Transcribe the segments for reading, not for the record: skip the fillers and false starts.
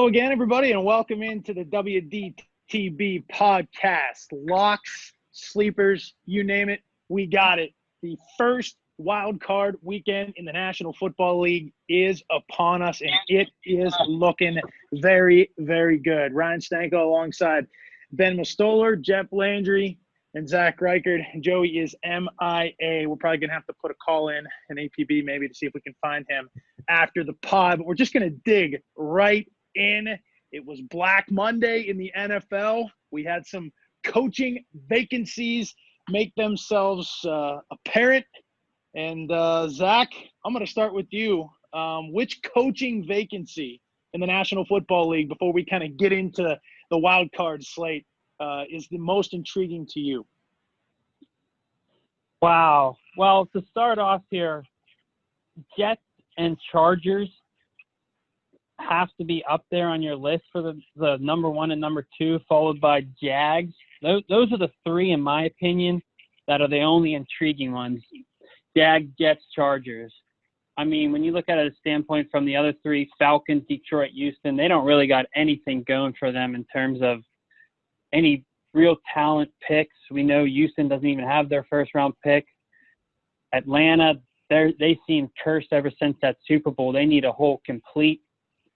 again, everybody, and welcome into the WDTB podcast. Locks, sleepers, you name it, we got it. The first Wildcard Weekend in the National Football League is upon us, and it is looking very, very good. Ryan Stanko alongside Ben Mostoller, Jeff Landry, and Zach Reichard. Joey is MIA. We're probably going to have to put a call in, an APB maybe, to see if we can find him after the pod. But we're just going to dig right in. It was Black Monday in the NFL. We had some coaching vacancies make themselves apparent. And Zach, I'm going to start with you. Which coaching vacancy in the National Football League, before we kind of get into the wild card slate, is the most intriguing to you? Wow. Well, to start off here, Jets and Chargers have to be up there on your list for the number one and number two, followed by Jags. Those are the three, in my opinion, that are the only intriguing ones. Jags, Jets, Chargers. I mean, when you look at it as a standpoint from the other three, Falcons, Detroit, Houston, they don't really got anything going for them in terms of any real talent picks. We know Houston doesn't even have their first-round pick. Atlanta, they seem cursed ever since that Super Bowl. They need a whole complete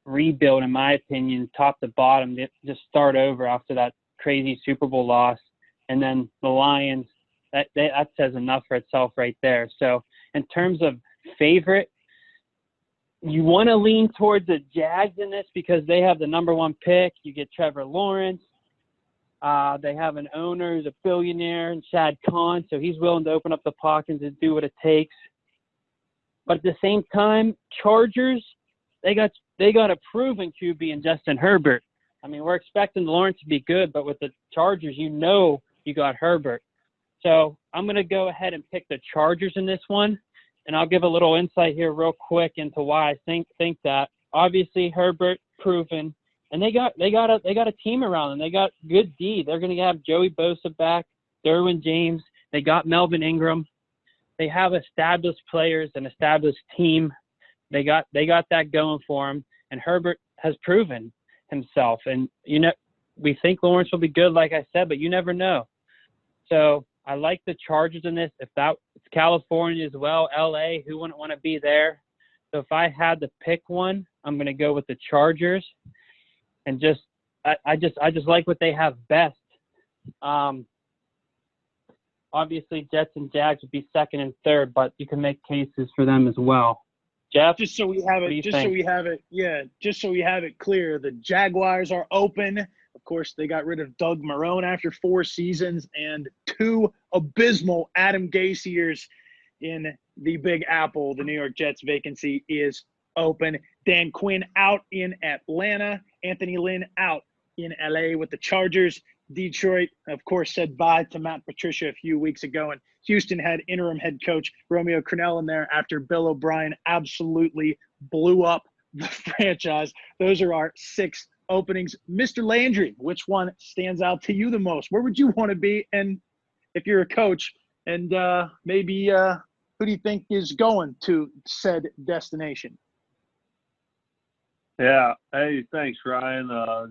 rebuild, in my opinion, top to bottom. They just start over after that crazy Super Bowl loss. And then the Lions, that says enough for itself right there. So in terms of favorite, you want to lean towards the Jags in this because they have the number one pick. You get Trevor Lawrence. They have an owner who's a billionaire, and Shad Khan, so he's willing to open up the pockets and do what it takes. But at the same time, Chargers, they got a proven QB in Justin Herbert. I mean, we're expecting Lawrence to be good, but with the Chargers, you know you got Herbert. So I'm going to go ahead and pick the Chargers in this one, and I'll give a little insight here real quick into why I think that. Obviously, Herbert proven. And they got a team around them. They got good D. They're going to have Joey Bosa back, Derwin James. They got Melvin Ingram. They have established players, an established team. They got that going for them. And Herbert has proven himself. And we think Lawrence will be good, like I said, but you never know. So I like the Chargers in this. It's California as well, LA. Who wouldn't want to be there? So if I had to pick one, I'm going to go with the Chargers. And I just like what they have best. Obviously, Jets and Jags would be second and third, but you can make cases for them as well. Jeff, just so we have it clear, the Jaguars are open. Of course, they got rid of Doug Marrone after 4 seasons and 2 abysmal Adam Gase years in the Big Apple. The New York Jets vacancy is open. Dan Quinn out in Atlanta. Anthony Lynn out in LA with the Chargers. Detroit, of course, said bye to Matt Patricia a few weeks ago. And Houston had interim head coach Romeo Crennel in there after Bill O'Brien absolutely blew up the franchise. Those are our 6 openings. Mr. Landry, which one stands out to you the most? Where would you want to be? And if you're a coach, and maybe who do you think is going to said destination? Yeah. Hey, thanks, Ryan.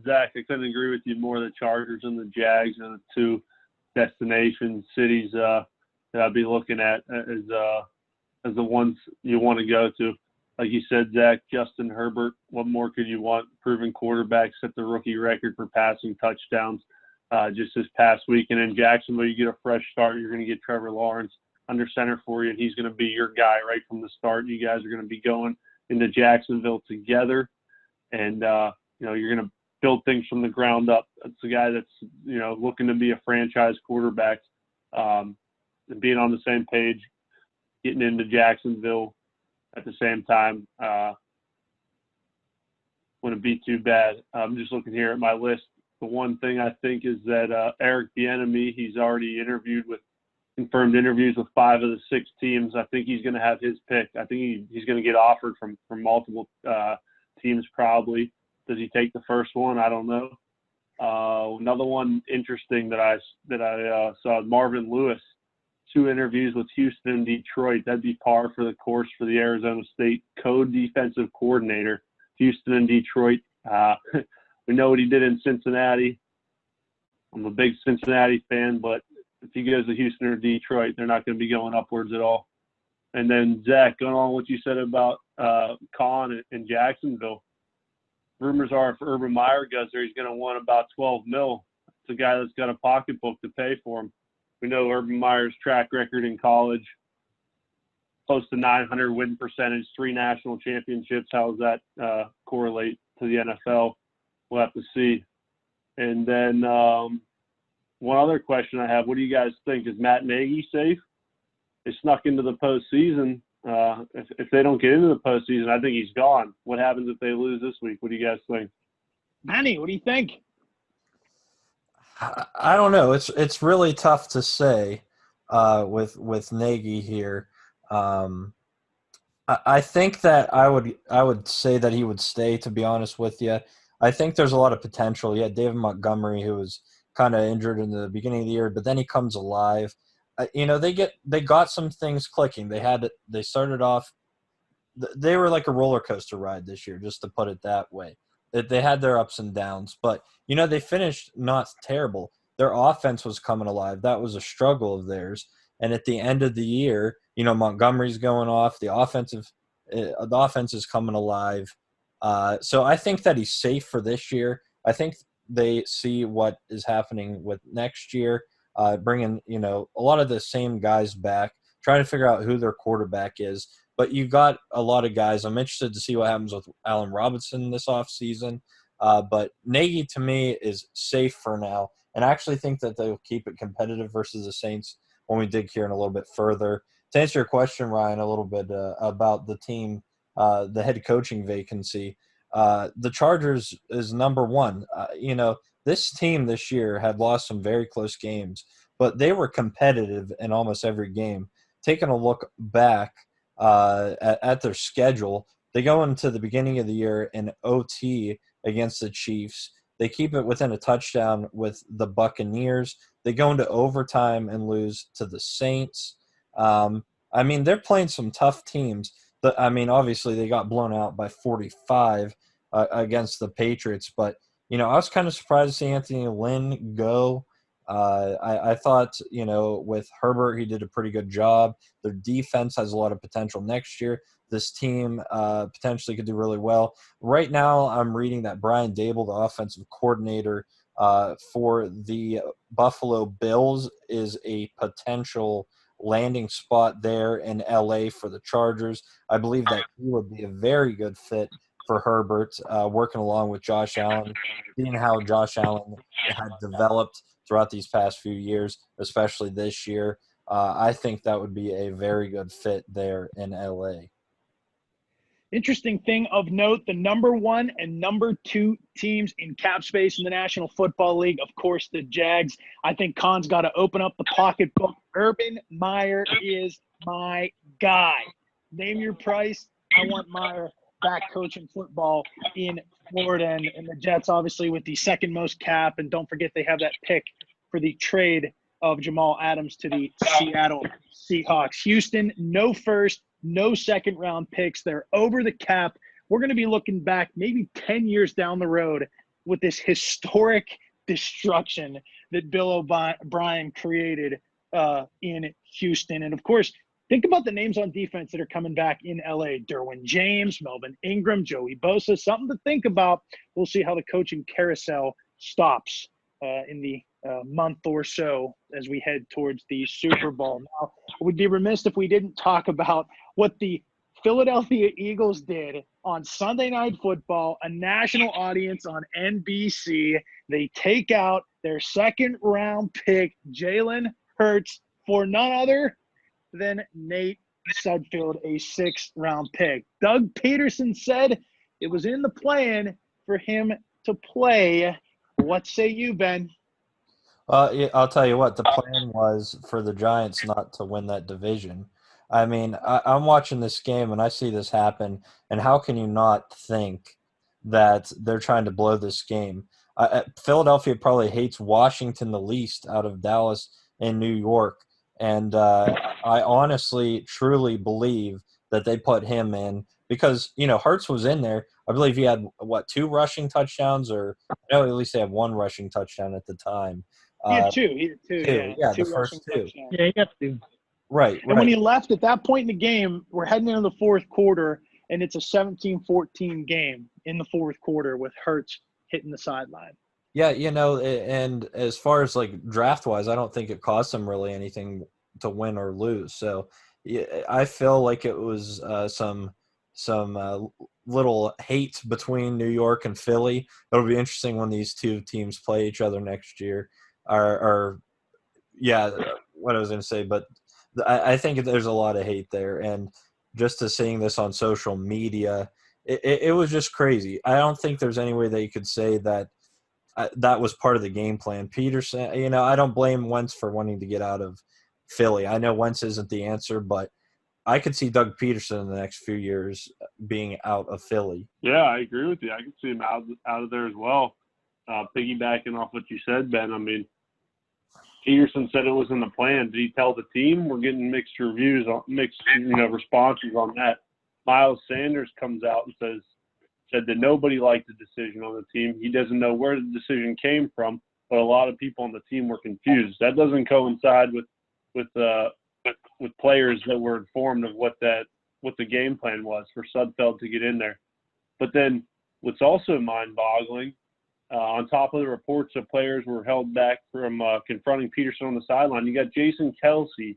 Zach, I couldn't agree with you more. The Chargers and the Jags are the 2 destination cities that I'd be looking at as the ones you want to go to. Like you said, Zach, Justin Herbert, what more could you want? Proven quarterback, set the rookie record for passing touchdowns just this past week. And in Jacksonville, you get a fresh start. You're going to get Trevor Lawrence under center for you, and he's going to be your guy right from the start. You guys are going to be going into Jacksonville together. And, you're going to build things from the ground up. That's the guy that's, looking to be a franchise quarterback, and being on the same page, getting into Jacksonville at the same time. Wouldn't be too bad. I'm just looking here at my list. The one thing I think is that Eric Bieniemy, he's already confirmed interviews with 5 of the 6 teams. I think he's going to have his pick. I think he's going to get offered from multiple teams probably. Does he take the first one? I don't know. Another one interesting that I saw, Marvin Lewis, 2 interviews with Houston and Detroit. That'd be par for the course for the Arizona State co-defensive coordinator. Houston and Detroit We know what he did in Cincinnati. I'm a big Cincinnati fan, but if he goes to Houston or Detroit, they're not going to be going upwards at all. And then, Zach, going on what you said about Kahn and Jacksonville, rumors are if Urban Meyer goes there, he's going to want about $12 million. It's a guy that's got a pocketbook to pay for him. We know Urban Meyer's track record in college, close to 900 win percentage, 3 national championships. How does that correlate to the NFL? We'll have to see. And then one other question I have, what do you guys think? Is Matt Nagy safe? They snuck into the postseason. If they don't get into the postseason, I think he's gone. What happens if they lose this week? What do you guys think? Manny, what do you think? I don't know. It's really tough to say with Nagy here. I think that I would say that he would stay, to be honest with you. I think there's a lot of potential. Yeah, David Montgomery, who was kind of injured in the beginning of the year, but then he comes alive. They got some things clicking. They started off. They were like a roller coaster ride this year, just to put it that way. They had their ups and downs, but they finished not terrible. Their offense was coming alive. That was a struggle of theirs. And at the end of the year, Montgomery's going off. The offense is coming alive. So I think that he's safe for this year. I think they see what is happening with next year, bringing a lot of the same guys back, trying to figure out who their quarterback is. But you got a lot of guys. I'm interested to see what happens with Allen Robinson this offseason. But Nagy, to me, is safe for now. And I actually think that they'll keep it competitive versus the Saints when we dig here in a little bit further. To answer your question, Ryan, a little bit about the team, the head coaching vacancy, the Chargers is number one. This team this year had lost some very close games, but they were competitive in almost every game. Taking a look back at their schedule, they go into the beginning of the year in OT against the Chiefs. They keep it within a touchdown with the Buccaneers. They go into overtime and lose to the Saints. They're playing some tough teams. Obviously they got blown out by 45 against the Patriots. But, I was kind of surprised to see Anthony Lynn go. I thought, with Herbert, he did a pretty good job. Their defense has a lot of potential next year. This team potentially could do really well. Right now, I'm reading that Brian Dable, the offensive coordinator for the Buffalo Bills, is a potential landing spot there in LA for the Chargers. I believe that he would be a very good fit for Herbert, working along with Josh Allen, seeing how Josh Allen had developed throughout these past few years, especially this year. I think that would be a very good fit there in LA. Interesting thing of note, the number 1 and number 2 teams in cap space in the National Football League, of course, the Jags. I think Khan's got to open up the pocketbook. Urban Meyer is my guy. Name your price. I want Meyer back coaching football in Florida. And the Jets, obviously, with the second most cap. And don't forget they have that pick for the trade of Jamal Adams to the Seattle Seahawks. Houston, no first, no second round picks. They're over the cap. We're going to be looking back maybe 10 years down the road with this historic destruction that Bill O'Brien created in Houston. And, of course, think about the names on defense that are coming back in LA. Derwin James, Melvin Ingram, Joey Bosa. Something to think about. We'll see how the coaching carousel stops in the month or so as we head towards the Super Bowl. Now, we'd be remiss if we didn't talk about what the Philadelphia Eagles did on Sunday Night Football, a national audience on NBC. They take out their second-round pick, Jalen Hurts, for none other than Nate Sudfeld, a 6th-round pick. Doug Peterson said it was in the plan for him to play. What say you, Ben? I'll tell you what, the plan was for the Giants not to win that division. I'm watching this game and I see this happen, and how can you not think that they're trying to blow this game? Philadelphia probably hates Washington the least out of Dallas and New York, and I honestly, truly believe that they put him in because, Hurts was in there. I believe he had, 2 rushing touchdowns, or no, at least they had 1 rushing touchdown at the time. He had two. He had two. 2, Yeah, the two first rushing 2. touchdowns. Yeah, you got to. Right. And when he left at that point in the game, we're heading into the fourth quarter, and it's a 17-14 game in the fourth quarter with Hurts hitting the sideline. Yeah, and as far as like draft-wise, I don't think it cost them really anything to win or lose. So yeah, I feel like it was some little hate between New York and Philly. It'll be interesting when these two teams play each other next year. Yeah, what I was going to say, but I think there's a lot of hate there, and just to seeing this on social media, it was just crazy. I don't think there's any way that you could say that that was part of the game plan. Peterson, I don't blame Wentz for wanting to get out of Philly. I know Wentz isn't the answer, but I could see Doug Peterson in the next few years being out of Philly. Yeah, I agree with you. I could see him out of there as well. Piggybacking off what you said, Ben, I mean, Peterson said it was in the plan. Did he tell the team? We're getting mixed reviews, responses on that. Miles Sanders comes out and said that nobody liked the decision on the team. He doesn't know where the decision came from, but a lot of people on the team were confused. That doesn't coincide with players that were informed of what the game plan was for Sudfeld to get in there. But then what's also mind-boggling, on top of the reports that players were held back from confronting Peterson on the sideline, you got Jason Kelsey,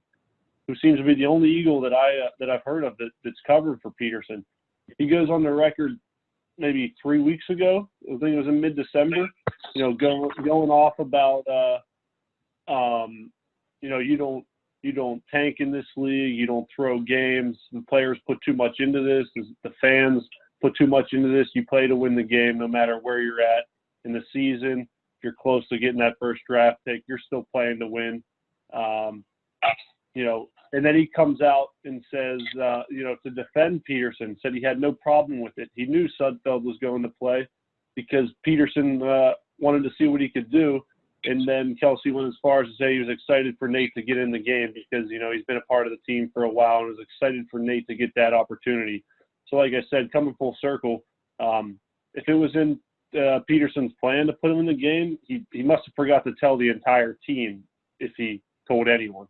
who seems to be the only Eagle that I've heard of that's covered for Peterson. He goes on the record maybe 3 weeks ago. I think it was in mid-December. Going off about you don't tank in this league. You don't throw games. The players put too much into this. The fans put too much into this. You play to win the game, no matter where you're at in the season. If you're close to getting that first draft pick, you're still playing to win. And then he comes out and says, to defend Peterson, said he had no problem with it. He knew Sudfeld was going to play because Peterson wanted to see what he could do. And then Kelsey went as far as to say he was excited for Nate to get in the game because, he's been a part of the team for a while and was excited for Nate to get that opportunity. So like I said, coming full circle, if it was in Peterson's plan to put him in the game, he must have forgot to tell the entire team if he told anyone.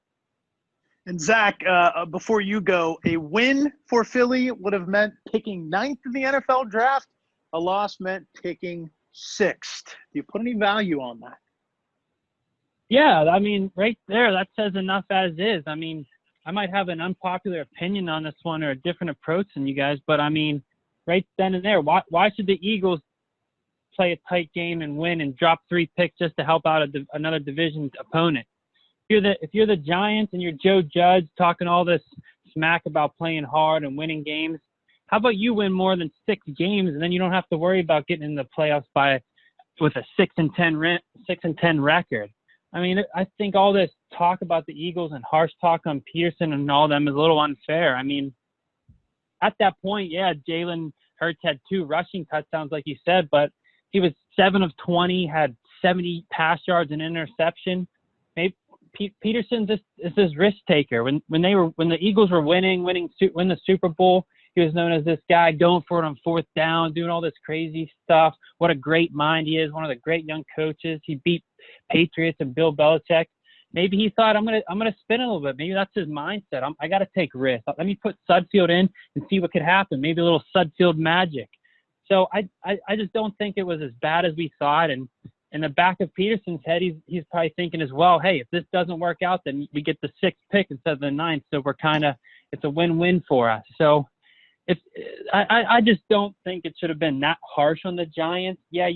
And Zach, before you go, a win for Philly would have meant picking 9th in the NFL draft. A loss meant picking 6th. Do you put any value on that? Yeah, I mean, right there, that says enough as is. I mean, I might have an unpopular opinion on this one or a different approach than you guys, but I mean, right then and there, why should the Eagles play a tight game and win and drop 3 picks just to help out another division opponent? If you're the Giants and you're Joe Judge talking all this smack about playing hard and winning games, how about you win more than 6 games and then you don't have to worry about getting in the playoffs with a 6-10 record? I mean, I think all this talk about the Eagles and harsh talk on Peterson and all them is a little unfair. I mean, at that point, yeah, Jalen Hurts had 2 rushing touchdowns, like you said, but he was 7 of 20, had 70 pass yards and interception. Maybe Peterson is this risk taker. When the Eagles were win the Super Bowl, he was known as this guy going for it on 4th down, doing all this crazy stuff. What a great mind he is, one of the great young coaches. He beat Patriots and Bill Belichick. Maybe he thought, I'm gonna spin a little bit. Maybe that's his mindset. I got to take risks. Let me put Sudfeld in and see what could happen. Maybe a little Sudfeld magic. So I just don't think it was as bad as we thought. And in the back of Peterson's head, he's probably thinking as well, hey, if this doesn't work out, then we get the 6th pick instead of the 9th. So it's a win-win for us. So I just don't think it should have been that harsh on the Giants. Yeah,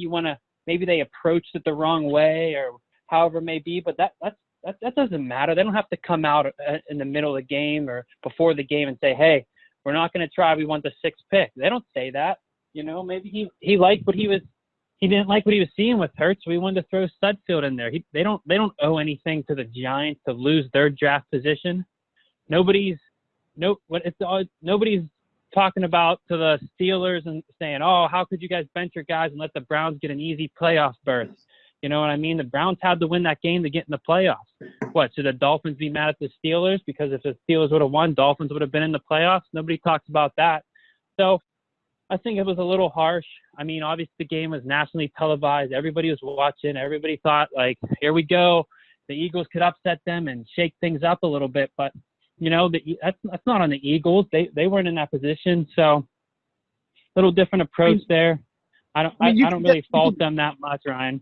maybe they approached it the wrong way or however it may be, but that doesn't matter. They don't have to come out in the middle of the game or before the game and say, hey, we're not going to try. We want the 6th pick. They don't say that. Maybe he liked what he didn't like what he was seeing with Hurts, so he wanted to throw Sudfeld in there. They don't owe anything to the Giants to lose their draft position. Nobody's talking about to the Steelers and saying, oh, how could you guys bench your guys and let the Browns get an easy playoff berth? You know what I mean? The Browns had to win that game to get in the playoffs. What, should the Dolphins be mad at the Steelers? Because if the Steelers would have won, Dolphins would have been in the playoffs? Nobody talks about that. So I think it was a little harsh. I mean, obviously the game was nationally televised. Everybody was watching. Everybody thought, like, here we go. The Eagles could upset them and shake things up a little bit. But, you know, that's not on the Eagles. They weren't in that position. So, a little different approach there. I don't really fault them that much, Ryan.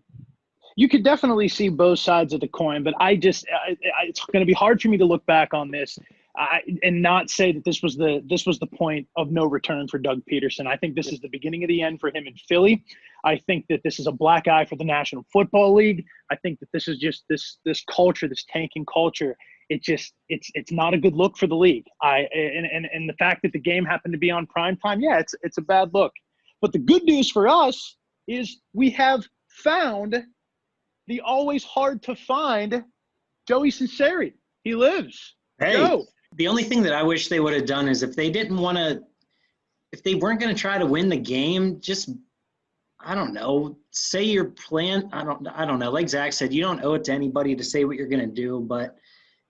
You could definitely see both sides of the coin, but it's going to be hard for me to look back on this and not say that this was the point of no return for Doug Peterson. I think this is the beginning of the end for him in Philly. I think that this is a black eye for the National Football League. I think that this is just this culture, this tanking culture. It's not a good look for the league. And the fact that the game happened to be on prime time, yeah, it's a bad look. But the good news for us is we have found the always hard to find Joey Sinceri. He lives. Hey, Joe. The only thing that I wish they would have done is if they weren't going to try to win the game, just, I don't know, say your plan. I don't know. Like Zach said, you don't owe it to anybody to say what you're going to do, but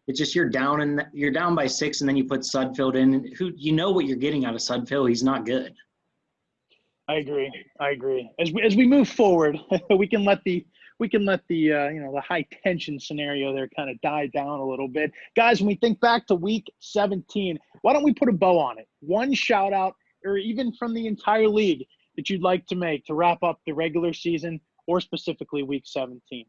it's just you're down by 6 and then you put Sudfeld in. And you know what you're getting out of Sudfeld. He's not good. I agree. As we move forward, we can let the the high tension scenario there kind of die down a little bit. Guys, when we think back to week 17, why don't we put a bow on it? One shout out, or even from the entire league, that you'd like to make to wrap up the regular season or specifically week 17.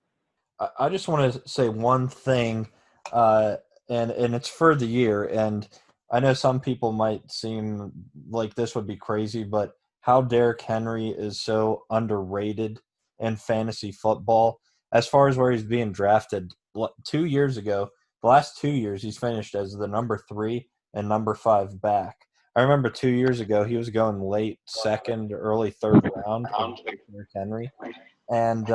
I just want to say one thing, and it's for the year. And I know some people might seem like this would be crazy, but how Derrick Henry is so underrated in fantasy football as far as where he's being drafted. 2 years ago, the last 2 years, he's finished as the number 3 and number 5 back. I remember 2 years ago, he was going late second, early third round, Derrick Henry. And,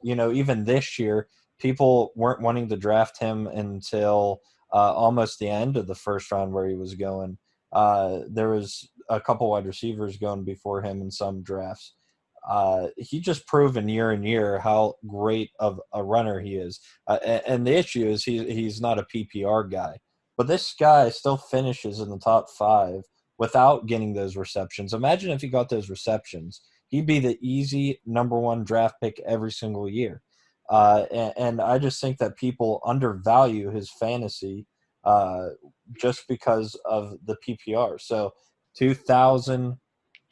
even this year, people weren't wanting to draft him until almost the end of the first round where he was going. There was a couple wide receivers going before him in some drafts. He just proven year in year how great of a runner he is. And the issue is he's not a PPR guy. But this guy still finishes in the top 5 without getting those receptions. Imagine if he got those receptions. He'd be the easy number 1 draft pick every single year. And I just think that people undervalue his fantasy just because of the PPR. So 2,000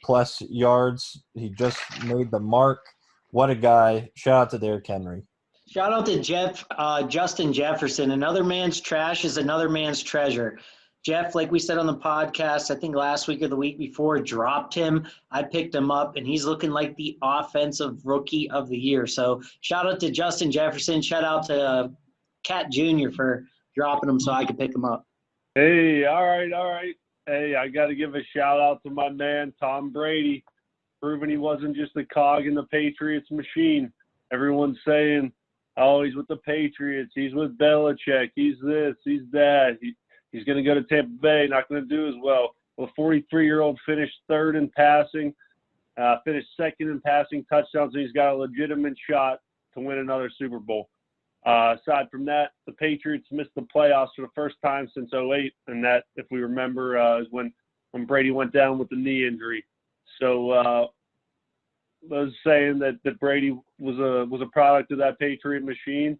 plus yards. He just made the mark. What a guy. Shout out to Derrick Henry. Shout out to Justin Jefferson. Another man's trash is another man's treasure. Jeff, like we said on the podcast, I think last week or the week before, dropped him. I picked him up, and he's looking like the offensive rookie of the year. So shout out to Justin Jefferson. Shout out to Cat Jr. for dropping him so I could pick him up. Hey, all right. Hey, I got to give a shout-out to my man, Tom Brady, proving he wasn't just a cog in the Patriots machine. Everyone's saying, oh, he's with the Patriots. He's with Belichick. He's this. He's that. He's going to go to Tampa Bay, not going to do as well. Well, the 43-year-old finished third in passing, finished second in passing touchdowns, and he's got a legitimate shot to win another Super Bowl. Aside from that, the Patriots missed the playoffs for the first time since 2008, and that, if we remember, is when Brady went down with the knee injury. So I was saying that Brady was a product of that Patriot machine.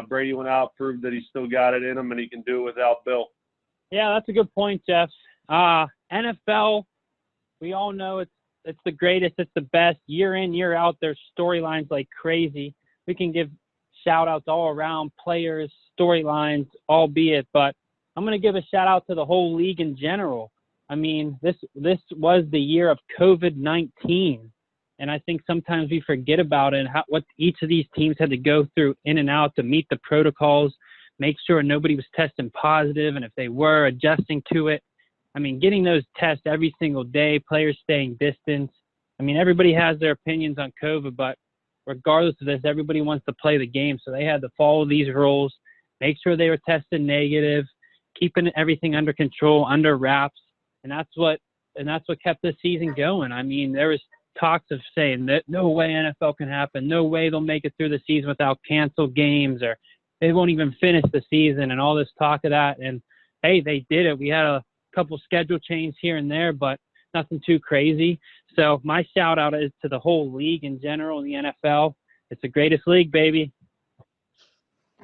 Brady went out, proved that he's still got it in him, and he can do it without Bill. Yeah, that's a good point, Jeff. NFL, we all know it's the greatest, it's the best. Year in, year out, there's storylines like crazy. We can give shout-outs all around, players, storylines, albeit, but I'm going to give a shout-out to the whole league in general. I mean, this was the year of COVID-19, and I think sometimes we forget about it and what each of these teams had to go through in and out to meet the protocols, make sure nobody was testing positive, and if they were, adjusting to it. I mean, getting those tests every single day, players staying distance. I mean, everybody has their opinions on COVID, but regardless of this, everybody wants to play the game, so they had to follow these rules, make sure they were tested negative, keeping everything under control, under wraps, and that's what kept this season going. I mean, there was talks of saying that no way NFL can happen, no way they'll make it through the season without canceled games, or they won't even finish the season, and all this talk of that. And hey, they did it. We had a couple schedule changes here and there, but nothing too crazy. So my shout out is to the whole league in general, the NFL. It's the greatest league, baby.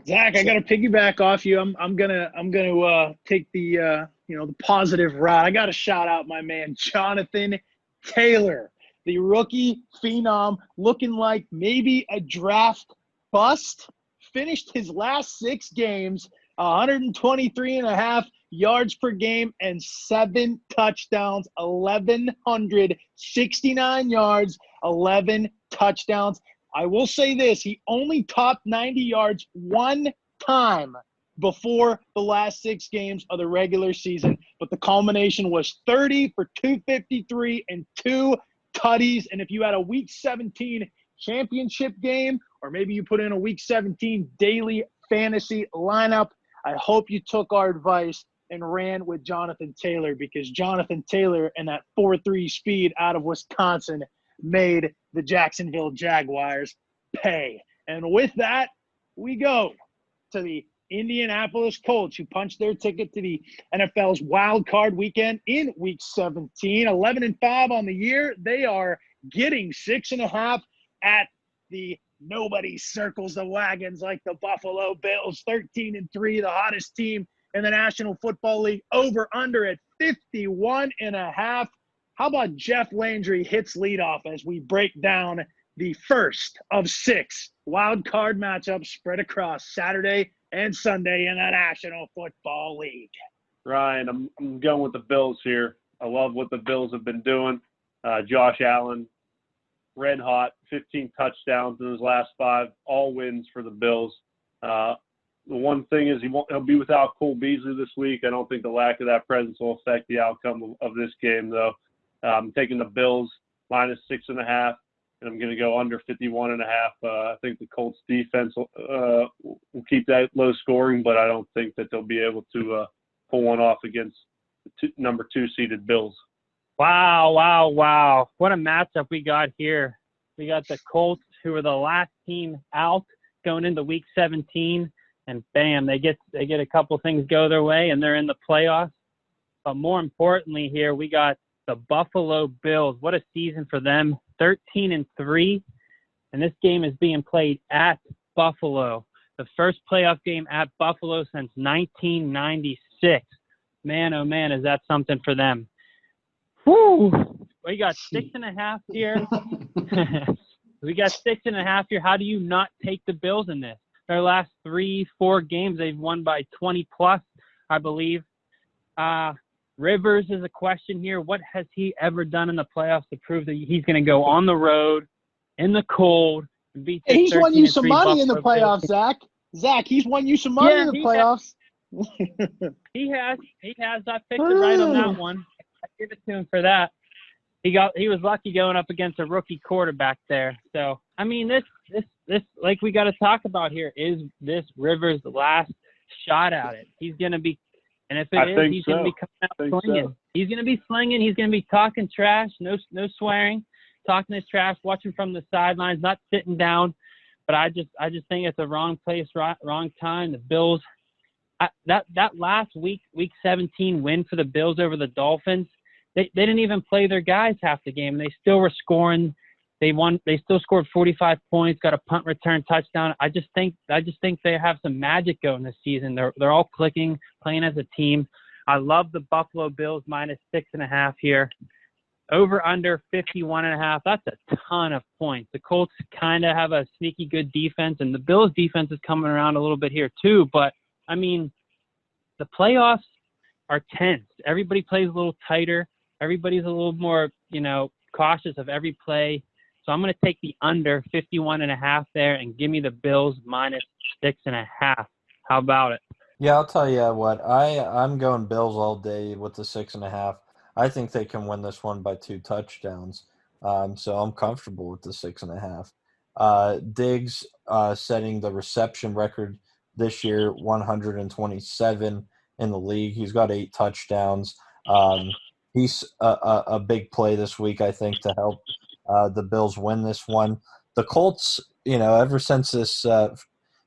Zach, I got to piggyback off you. I'm gonna take the the positive route. I got to shout out my man Jonathan Taylor, the rookie phenom, looking like maybe a draft bust. Finished his last 6 games, 123.5 yards per game and 7 touchdowns, 1,169 yards, 11 touchdowns. I will say this, he only topped 90 yards one time before the last 6 games of the regular season, but the culmination was 30 for 253 and 2 tutties. And if you had a Week 17 championship game, or maybe you put in a Week 17 daily fantasy lineup, I hope you took our advice and ran with Jonathan Taylor, because Jonathan Taylor and that 4.3 speed out of Wisconsin made the Jacksonville Jaguars pay. And with that, we go to the Indianapolis Colts, who punched their ticket to the NFL's Wildcard Weekend in Week 17. 11-5 on the year. They are getting 6.5 at the nobody circles the wagons like the Buffalo Bills. 13-3, the hottest team in the National Football League. Over under at 51.5. How about Jeff Landry hits leadoff as we break down the first of 6 wild card matchups spread across Saturday and Sunday in the National Football League? Ryan, I'm going with the Bills here. I love what the Bills have been doing. Josh Allen, red hot, 15 touchdowns in his last 5, all wins for the Bills. The one thing is he'll be without Cole Beasley this week. I don't think the lack of that presence will affect the outcome of this game, though. I'm taking the Bills minus 6.5, and I'm going to go under 51.5. I think the Colts defense will keep that low scoring, but I don't think that they'll be able to pull one off against the number 2 seeded Bills. Wow. What a matchup we got here. We got the Colts, who are the last team out going into Week 17, and bam, they get a couple things go their way, and they're in the playoffs. But more importantly here, we got the Buffalo Bills. What a season for them. 13-3, and this game is being played at Buffalo. The first playoff game at Buffalo since 1996. Man, oh man, is that something for them. Woo! We got 6.5 here. We got 6.5 here. How do you not take the Bills in this? Their last 3-4 games, they've won by 20 plus, I believe. Rivers is a question here. What has he ever done in the playoffs to prove that he's going to go on the road in the cold and beat the He's won you some money Buffalo in the playoffs, Bills? Zach. Zach, he's won you some money in the playoffs. He has. I picked it right on that one. I give it to him for that. He was lucky going up against a rookie quarterback there. So I mean, this like we got to talk about here, is this Rivers' last shot at it? He's going to be. And if it is, he's going to be coming out slinging. So. He's going to be slinging. He's going to be talking trash. No swearing, talking his trash, watching from the sidelines, not sitting down. But I just think it's the wrong place, wrong time. The Bills, that last week 17 win for the Bills over the Dolphins, they didn't even play their guys half the game, and they still were scoring. They won. They still scored 45 points, got a punt return touchdown. I just think they have some magic going this season. They're all clicking, playing as a team. I love the Buffalo Bills minus 6.5 here. Over under 51.5. That's a ton of points. The Colts kind of have a sneaky good defense, and the Bills defense is coming around a little bit here too. But I mean, the playoffs are tense. Everybody plays a little tighter. Everybody's a little more, cautious of every play. So I'm going to take the under 51.5 there and give me the Bills minus 6.5. How about it? Yeah, I'll tell you what. I'm going Bills all day with the 6.5. I think they can win this one by 2 touchdowns. So I'm comfortable with the 6.5. Diggs setting the reception record this year, 127 in the league. He's got 8 touchdowns. He's a big play this week, I think, to help the Bills win this one. The Colts, ever since this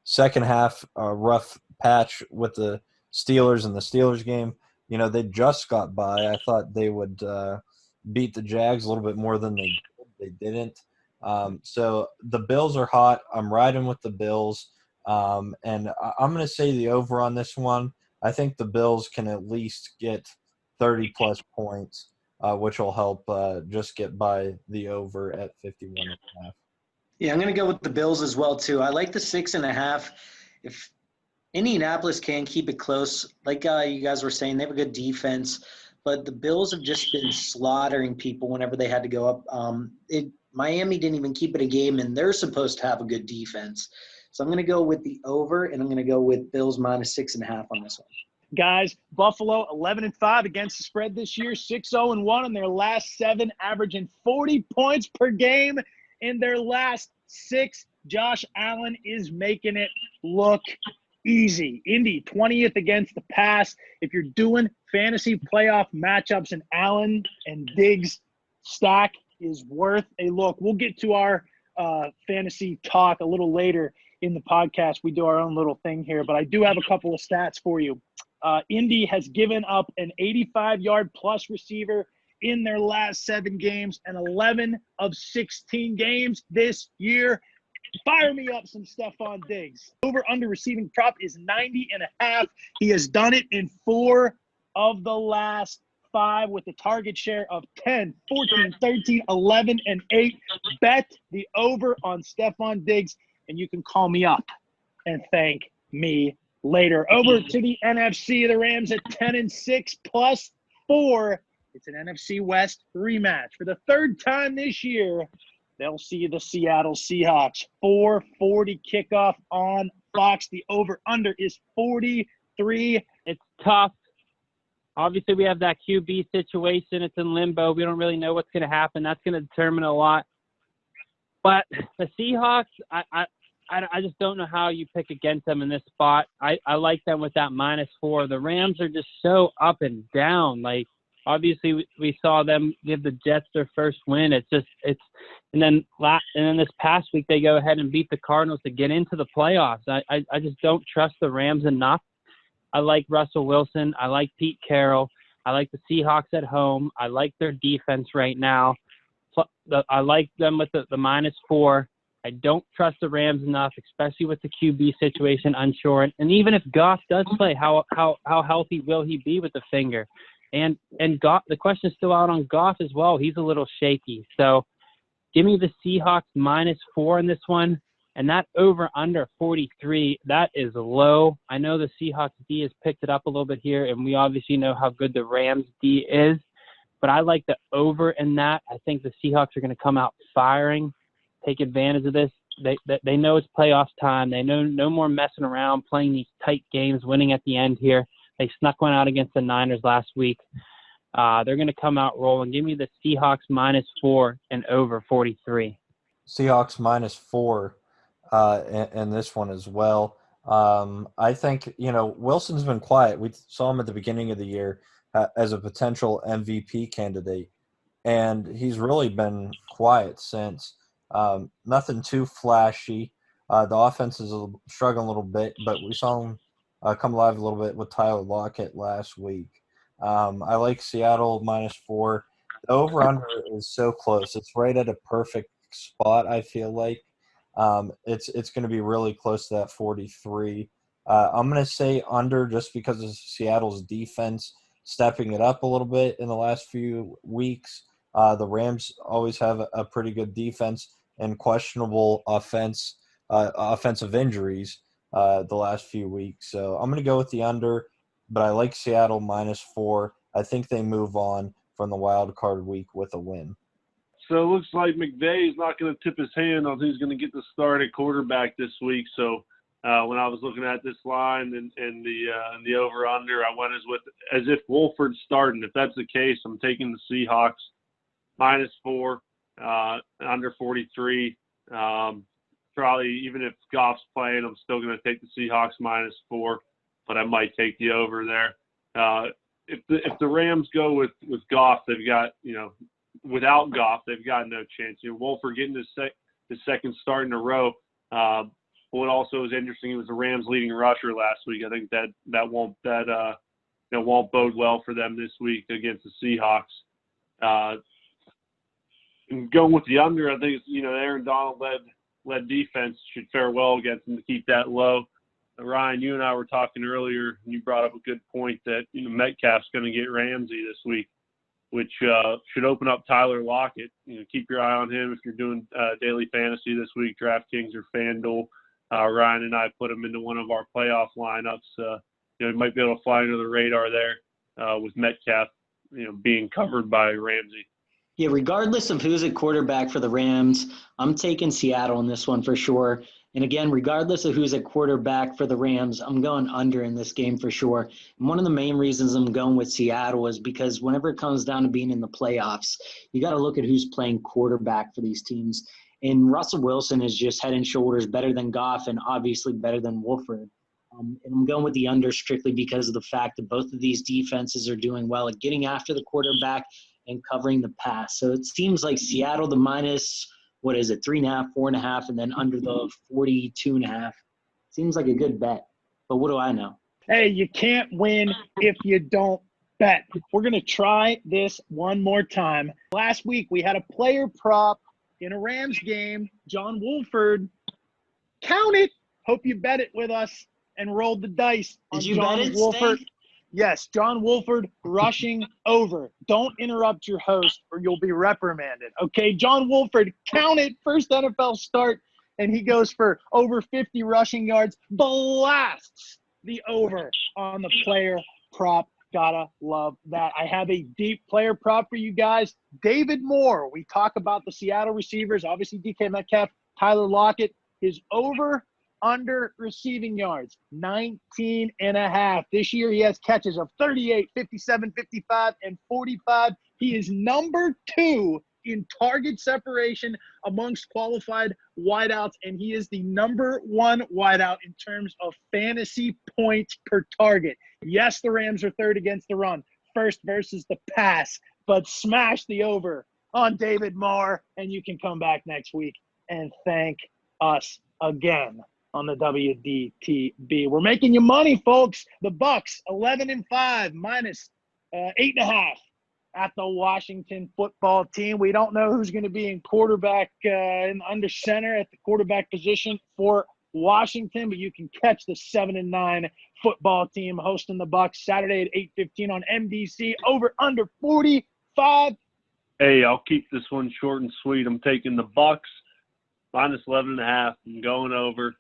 second half rough patch with the Steelers and the Steelers game, they just got by. I thought they would beat the Jags a little bit more than they didn't. So the Bills are hot. I'm riding with the Bills. And I'm going to say the over on this one. I think the Bills can at least get 30-plus points, which will help just get by the over at 51.5. Yeah, I'm going to go with the Bills as well, too. I like the 6.5. If Indianapolis can keep it close, like you guys were saying, they have a good defense, but the Bills have just been slaughtering people whenever they had to go up. Miami didn't even keep it a game, and they're supposed to have a good defense. So I'm going to go with the over, and I'm going to go with Bills minus 6.5 on this one. Guys, Buffalo 11-5 against the spread this year, 6-0-1 in their last 7, averaging 40 points per game in their last 6. Josh Allen is making it look easy. Indy 20th against the pass. If you're doing fantasy playoff matchups, and Allen and Diggs stack is worth a look. We'll get to our fantasy talk a little later in the podcast. We do our own little thing here, but I do have a couple of stats for you. Indy has given up an 85-yard plus receiver in their last 7 games and 11 of 16 games this year. Fire me up some Stephon Diggs. Over-under receiving prop is 90.5. He has done it in 4 of the last 5 with a target share of 10, 14, 13, 11, and 8. Bet the over on Stephon Diggs, and you can call me up and thank me later. Over to the NFC, the Rams at 10-6 plus 4. It's an NFC West rematch. For the 3rd time this year, they'll see the Seattle Seahawks. 4:40 kickoff on Fox. The over-under is 43. It's tough. Obviously, we have that QB situation. It's in limbo. We don't really know what's going to happen. That's going to determine a lot. But the Seahawks, I just don't know how you pick against them in this spot. I like them with that -4. The Rams are just so up and down. Like, obviously, we saw them give the Jets their first win. And then this past week they go ahead and beat the Cardinals to get into the playoffs. I just don't trust the Rams enough. I like Russell Wilson. I like Pete Carroll. I like the Seahawks at home. I like their defense right now. I like them with the -4. I don't trust the Rams enough, especially with the QB situation unsure. And even if Goff does play, how healthy will he be with the finger? And Goff, the question is still out on Goff as well. He's a little shaky. So give me the Seahawks -4 in this one. And that over-under 43, that is low. I know the Seahawks D has picked it up a little bit here, and we obviously know how good the Rams D is. But I like the over in that. I think the Seahawks are going to come out firing, take advantage of this. They know it's playoffs time. They know no more messing around, playing these tight games, winning at the end here. They snuck one out against the Niners last week. They're going to come out rolling. Give me the Seahawks -4 and over 43. Seahawks -4 in this one as well. I think, Wilson's been quiet. We saw him at the beginning of the year as a potential MVP candidate, and he's really been quiet since. Nothing too flashy. The offense is struggling a little bit, but we saw him come alive a little bit with Tyler Lockett last week. I like Seattle -4. The over-under is so close. It's right at a perfect spot, I feel like. It's going to be really close to that 43. I'm going to say under just because of Seattle's defense stepping it up a little bit in the last few weeks. The Rams always have a pretty good defense and questionable offensive injuries the last few weeks. So I'm going to go with the under, but I like Seattle -4. I think they move on from the wild card week with a win. So it looks like McVay is not going to tip his hand on who's going to get the start at quarterback this week. So when I was looking at this line and the over-under, I went as if Wolford's starting. If that's the case, I'm taking the Seahawks -4, under 43. Probably even if Goff's playing, I'm still going to take the Seahawks -4, but I might take the over there. If the Rams go with Goff, they've got, without Goff, they've got no chance. Wolford getting his second start in a row. What also is interesting was the Rams leading rusher last week. I think that won't bode well for them this week against the Seahawks. And going with the under, I think the Aaron Donald led defense should fare well against them to keep that low. Ryan, you and I were talking earlier, and you brought up a good point that Metcalf's going to get Ramsey this week, which should open up Tyler Lockett. Keep your eye on him if you're doing daily fantasy this week, DraftKings or FanDuel. Ryan and I put him into one of our playoff lineups. He might be able to fly under the radar there with Metcalf, being covered by Ramsey. Yeah, regardless of who's at quarterback for the Rams, I'm taking Seattle in this one for sure. And again, regardless of who's at quarterback for the Rams, I'm going under in this game for sure. And one of the main reasons I'm going with Seattle is because whenever it comes down to being in the playoffs, you got to look at who's playing quarterback for these teams. And Russell Wilson is just head and shoulders better than Goff and obviously better than Wolford. And I'm going with the under strictly because of the fact that both of these defenses are doing well at getting after the quarterback and covering the pass. So it seems like Seattle, the minus, 3.5, 4.5, and then under the 42.5. Seems like a good bet. But what do I know? Hey, you can't win if you don't bet. We're going to try this one more time. Last week, we had a player prop in a Rams game. John Wolford. Count it. Hope you bet it with us and rolled the dice on Did you John bet it, Wolford. Stay? Yes, John Wolford rushing over. Don't interrupt your host or you'll be reprimanded. Okay, John Wolford, count it. First NFL start, and he goes for over 50 rushing yards. Blasts the over on the player prop. Gotta love that. I have a deep player prop for you guys. David Moore. We talk about the Seattle receivers. Obviously, DK Metcalf, Tyler Lockett. His over-under receiving yards, 19.5. This year he has catches of 38, 57, 55, and 45. He is number 2 in target separation amongst qualified wideouts, and he is the number 1 wideout in terms of fantasy points per target. Yes, the Rams are third against the run, first versus the pass, but smash the over on David Moore, and you can come back next week and thank us again on the WDTB. We're making you money, folks. The Bucks 11-5 minus 8.5 at the Washington football team. We don't know who's going to be in quarterback and under center at the quarterback position for Washington, but you can catch the 7-9 football team hosting the Bucks Saturday at 8:15 on NBC. Over under 45. Hey, I'll keep this one short and sweet. I'm taking the Bucks minus 11.5. I'm going over.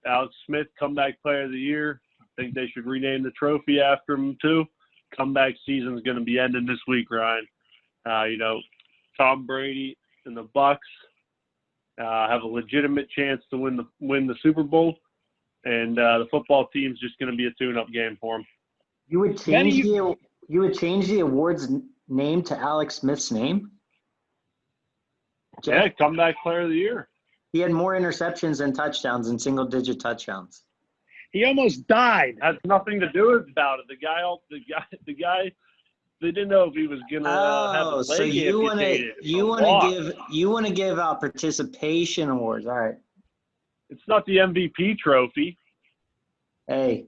Alex Smith, comeback player of the year. I think they should rename the trophy after him too. Comeback season is going to be ending this week, Ryan. Tom Brady and the Bucks have a legitimate chance to win the Super Bowl, and the football team's just going to be a tune-up game for them. You would change the award's name to Alex Smith's name? Yeah, comeback player of the year. He had more interceptions than touchdowns and single-digit touchdowns. He almost died. Has nothing to do about it. The guy. They didn't know if he was gonna have a leg so you want to give out participation awards? All right. It's not the MVP trophy. Hey,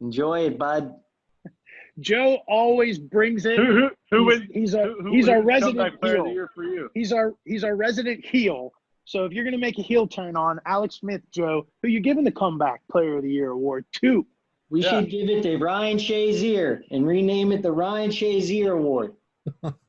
enjoy it, bud. Joe always brings it. He's our resident heel. For you? He's our resident heel. So if you're going to make a heel turn on Alex Smith, Joe, who you giving the comeback player of the year award to? We should give it to Ryan Shazier and rename it the Ryan Shazier Award.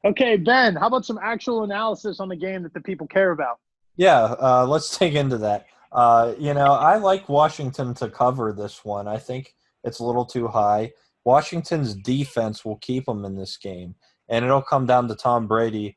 Okay, Ben, how about some actual analysis on the game that the people care about? Yeah, let's dig into that. I like Washington to cover this one. I think it's a little too high. Washington's defense will keep them in this game, and it'll come down to Tom Brady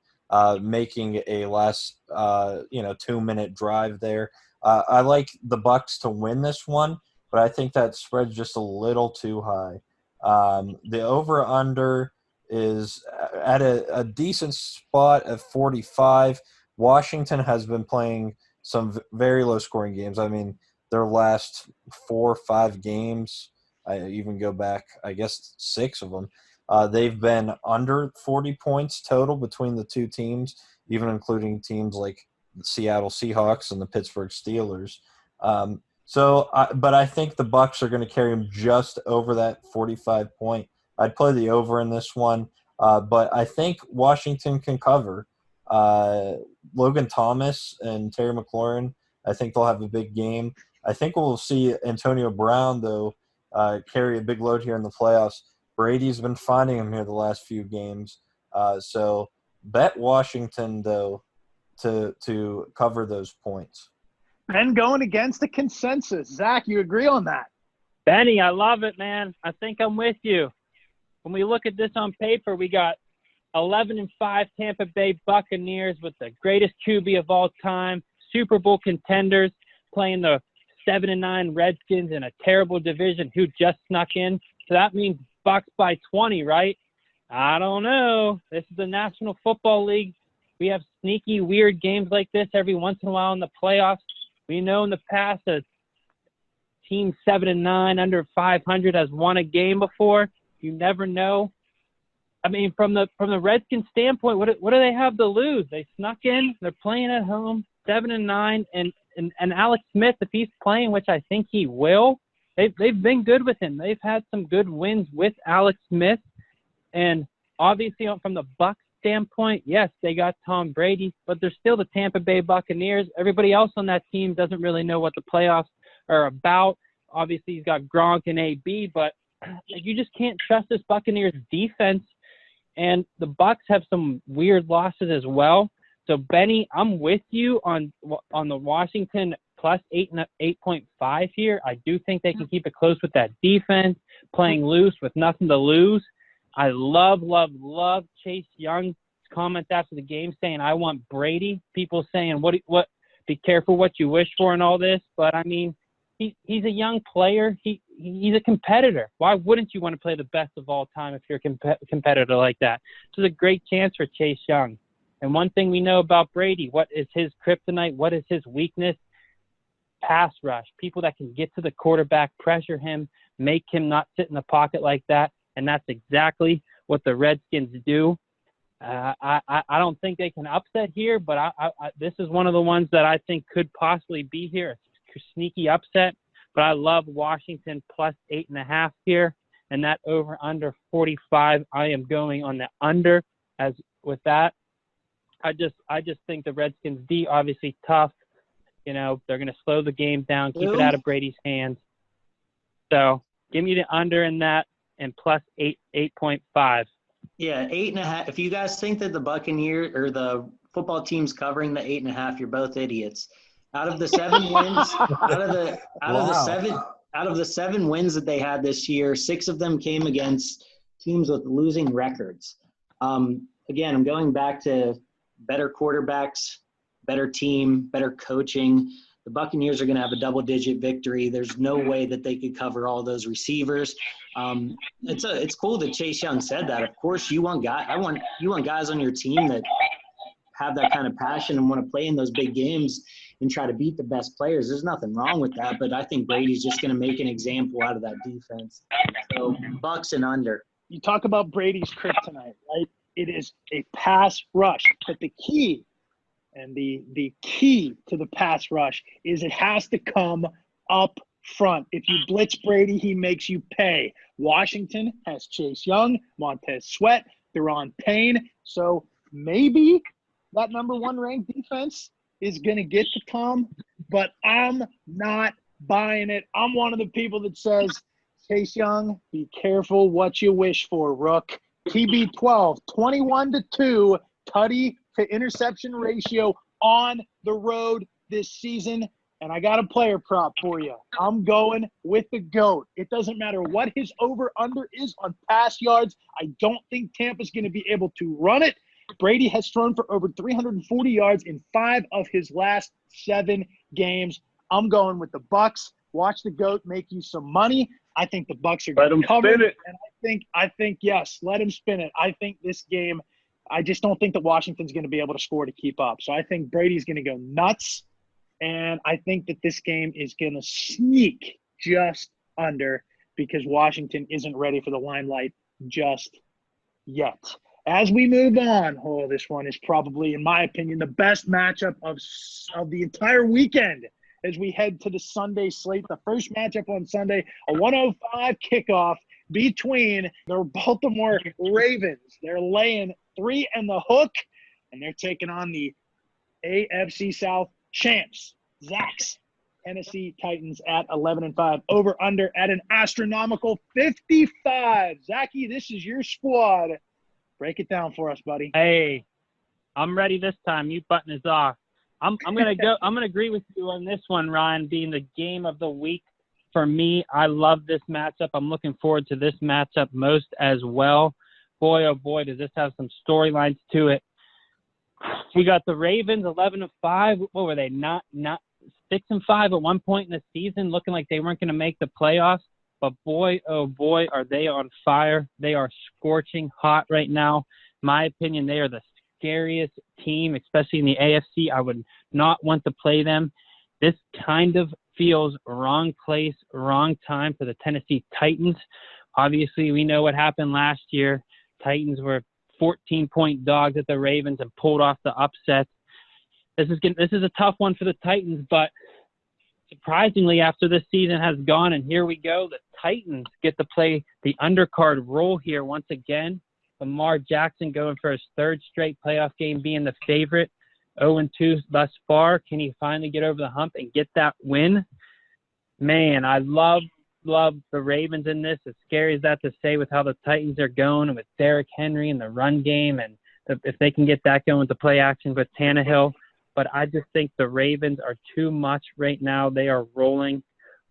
making a last 2-minute drive there. I like the Bucks to win this one, but I think that spread's just a little too high. The over-under is at a decent spot at 45. Washington has been playing some very low-scoring games. I mean, their last 4 or 5 games, I even go back, I guess 6 of them, they've been under 40 points total between the two teams, even including teams like the Seattle Seahawks and the Pittsburgh Steelers. But I think the Bucks are going to carry them just over that 45 point. I'd play the over in this one, but I think Washington can cover. Logan Thomas and Terry McLaurin, I think they'll have a big game. I think we'll see Antonio Brown, though, carry a big load here in the playoffs. Brady's been finding him here the last few games. So bet Washington, though, to cover those points. Ben going against the consensus. Zach, you agree on that? Benny, I love it, man. I think I'm with you. When we look at this on paper, we got 11-5 Tampa Bay Buccaneers with the greatest QB of all time, Super Bowl contenders, playing the 7-9 Redskins in a terrible division who just snuck in. So that means Bucs by 20, right? I don't know. This is the National Football League. We have sneaky, weird games like this every once in a while in the playoffs. We know in the past a team 7-9 under 500 has won a game before. You never know. I mean, from the Redskins standpoint, what do they have to lose? They snuck in. They're playing at home, 7-9, and Alex Smith, if he's playing, which I think he will, they've been good with him. They've had some good wins with Alex Smith, and obviously from the Bucs standpoint, yes, they got Tom Brady, but they're still the Tampa Bay Buccaneers. Everybody else on that team doesn't really know what the playoffs are about. Obviously, he's got Gronk and AB, but you just can't trust this Buccaneers defense. And the Bucs have some weird losses as well. So, Benny, I'm with you on the Washington plus 8.5 here. I do think they can keep it close with that defense, playing loose with nothing to lose. I love Chase Young's comments after the game saying, I want Brady. People saying, what, be careful what you wish for and all this. But, I mean, he's a young player. He's a competitor. Why wouldn't you want to play the best of all time if you're a competitor like that? This is a great chance for Chase Young. And one thing we know about Brady, what is his kryptonite? What is his weakness? Pass rush. People that can get to the quarterback, pressure him, make him not sit in the pocket like that. And that's exactly what the Redskins do. I don't think they can upset here, but this is one of the ones that I think could possibly be here. A sneaky upset, but I love Washington plus 8.5 here, and that over under 45. I am going on the under. As with that, I just think the Redskins D obviously tough. You know, they're going to slow the game down, keep it out of Brady's hands. So give me the under in that and plus 8.5. Yeah, 8.5. If you guys think that the Buccaneers or the football team's covering the 8.5, you're both idiots. Out of the 7 wins, out of the 7 wins that they had this year, 6 of them came against teams with losing records. Again, I'm going back to better quarterbacks, better team, better coaching. The Buccaneers are going to have a double-digit victory. There's no way that they could cover all those receivers. It's cool that Chase Young said that. Of course, you want guys on your team that have that kind of passion and want to play in those big games and try to beat the best players. There's nothing wrong with that, but I think Brady's just going to make an example out of that defense. So Bucs and under. You talk about Brady's kryptonite, right? It is a pass rush, but the key to the pass rush is it has to come up front. If you blitz Brady, he makes you pay. Washington has Chase Young, Montez Sweat, Deron Payne. So maybe that number 1 ranked defense is going to get to Tom, but I'm not buying it. I'm one of the people that says, Chase Young, be careful what you wish for, Rook. TB12, 21-2, tutty to interception ratio on the road this season. And I got a player prop for you. I'm going with the GOAT. It doesn't matter what his over-under is on pass yards. I don't think Tampa's going to be able to run it. Brady has thrown for over 340 yards in 5 of his last 7 games. I'm going with the Bucs. Watch the GOAT make you some money. I think the Bucs are going to cover it. And I think yes, let him spin it. I think this game, I just don't think that Washington's going to be able to score to keep up. So I think Brady's going to go nuts. And I think that this game is going to sneak just under because Washington isn't ready for the limelight just yet. As we move on, this one is probably, in my opinion, the best matchup of the entire weekend as we head to the Sunday slate. The first matchup on Sunday, a 1:05 kickoff between the Baltimore Ravens. They're laying 3 and the hook, and they're taking on the AFC South champs, Zach's Tennessee Titans at 11-5. Over under at an astronomical 55. Zachy, this is your squad. Break it down for us, buddy. Hey, I'm ready this time. You button is off. I'm gonna agree with you on this one, Ryan, being the game of the week. For me, I love this matchup. I'm looking forward to this matchup most as well. Boy, oh boy, does this have some storylines to it. We got the Ravens 11-5. What were they? Not 6-5 at one point in the season, looking like they weren't going to make the playoffs. But boy, oh boy, are they on fire. They are scorching hot right now. In my opinion, they are the scariest team, especially in the AFC. I would not want to play them. This kind of feels wrong place, wrong time for the Tennessee Titans. Obviously, we know what happened last year. Titans were 14-point dogs at the Ravens and pulled off the upset. This is a tough one for the Titans, but surprisingly, after this season has gone, and here we go, the Titans get to play the undercard role here once again. Lamar Jackson going for his third straight playoff game, being the favorite, 0-2 thus far. Can he finally get over the hump and get that win? Man, I love the Ravens in this. As scary as that to say with how the Titans are going and with Derrick Henry and the run game, and if they can get that going with the play action with Tannehill. But I just think the Ravens are too much right now. They are rolling.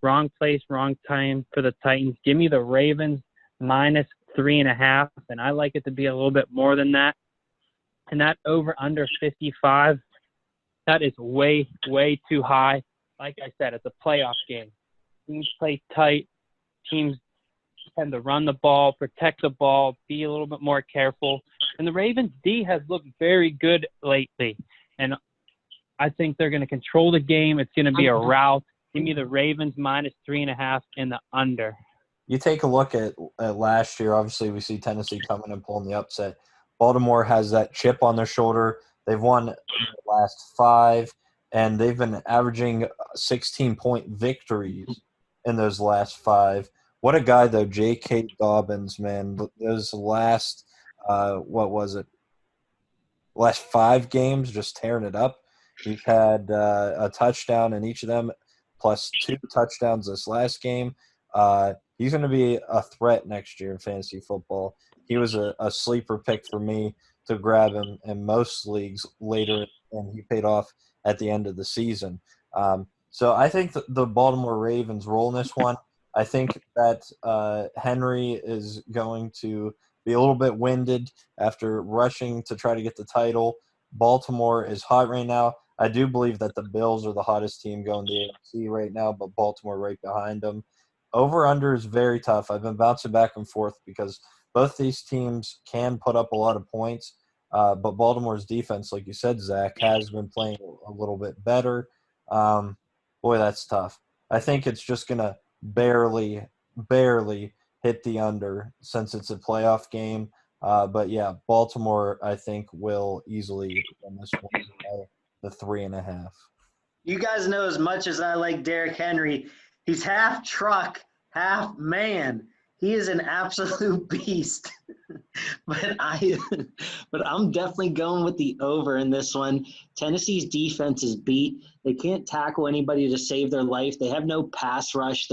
Wrong place, wrong time for the Titans. Give me the Ravens minus 3.5, and I like it to be a little bit more than that. And that over under 55, that is way, way too high. Like I said, it's a playoff game. Teams play tight. Teams tend to run the ball, protect the ball, be a little bit more careful. And the Ravens D has looked very good lately. And I think they're going to control the game. It's going to be a rout. Give me the Ravens minus 3.5 in the under. You take a look at last year. Obviously, we see Tennessee coming and pulling the upset. Baltimore has that chip on their shoulder. They've won the last 5, and they've been averaging 16-point victories in those last 5. What a guy, though, J.K. Dobbins, man. Those last, last 5 games, just tearing it up. He's had a touchdown in each of them, plus 2 touchdowns this last game. He's going to be a threat next year in fantasy football. He was a sleeper pick for me to grab him in most leagues later, and he paid off at the end of the season. So I think the Baltimore Ravens roll in this one. I think that Henry is going to be a little bit winded after rushing to try to get the title. Baltimore is hot right now. I do believe that the Bills are the hottest team going to the AFC right now, but Baltimore right behind them. Over-under is very tough. I've been bouncing back and forth because both these teams can put up a lot of points, but Baltimore's defense, like you said, Zach, has been playing a little bit better. Boy, that's tough. I think it's just going to barely hit the under since it's a playoff game. But, yeah, Baltimore, I think, will easily win this one by the 3.5. You guys know as much as I like Derrick Henry, he's half truck, half man. He is an absolute beast. but I'm definitely going with the over in this one. Tennessee's defense is beat. They can't tackle anybody to save their life. They have no pass rush.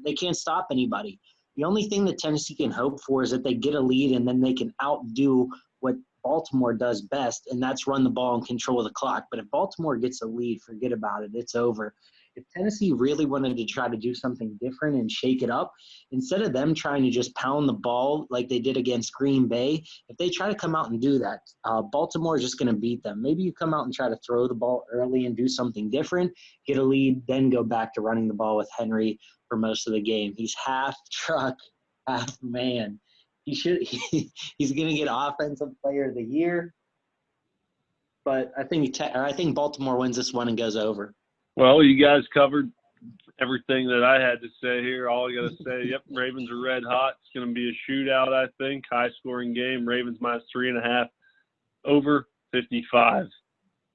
They can't stop anybody. The only thing that Tennessee can hope for is that they get a lead and then they can outdo what Baltimore does best, and that's run the ball and control the clock. But if Baltimore gets a lead, forget about it. It's over. If Tennessee really wanted to try to do something different and shake it up, instead of them trying to just pound the ball like they did against Green Bay, if they try to come out and do that, Baltimore is just going to beat them. Maybe you come out and try to throw the ball early and do something different, get a lead, then go back to running the ball with Henry for most of the game. He's half truck, half man. He's going to get Offensive Player of the Year, but I think Baltimore wins this one and goes over. Well, you guys covered everything that I had to say here. All I got to say, yep, Ravens are red hot. It's going to be a shootout, I think. High-scoring game. Ravens minus 3.5, over 55.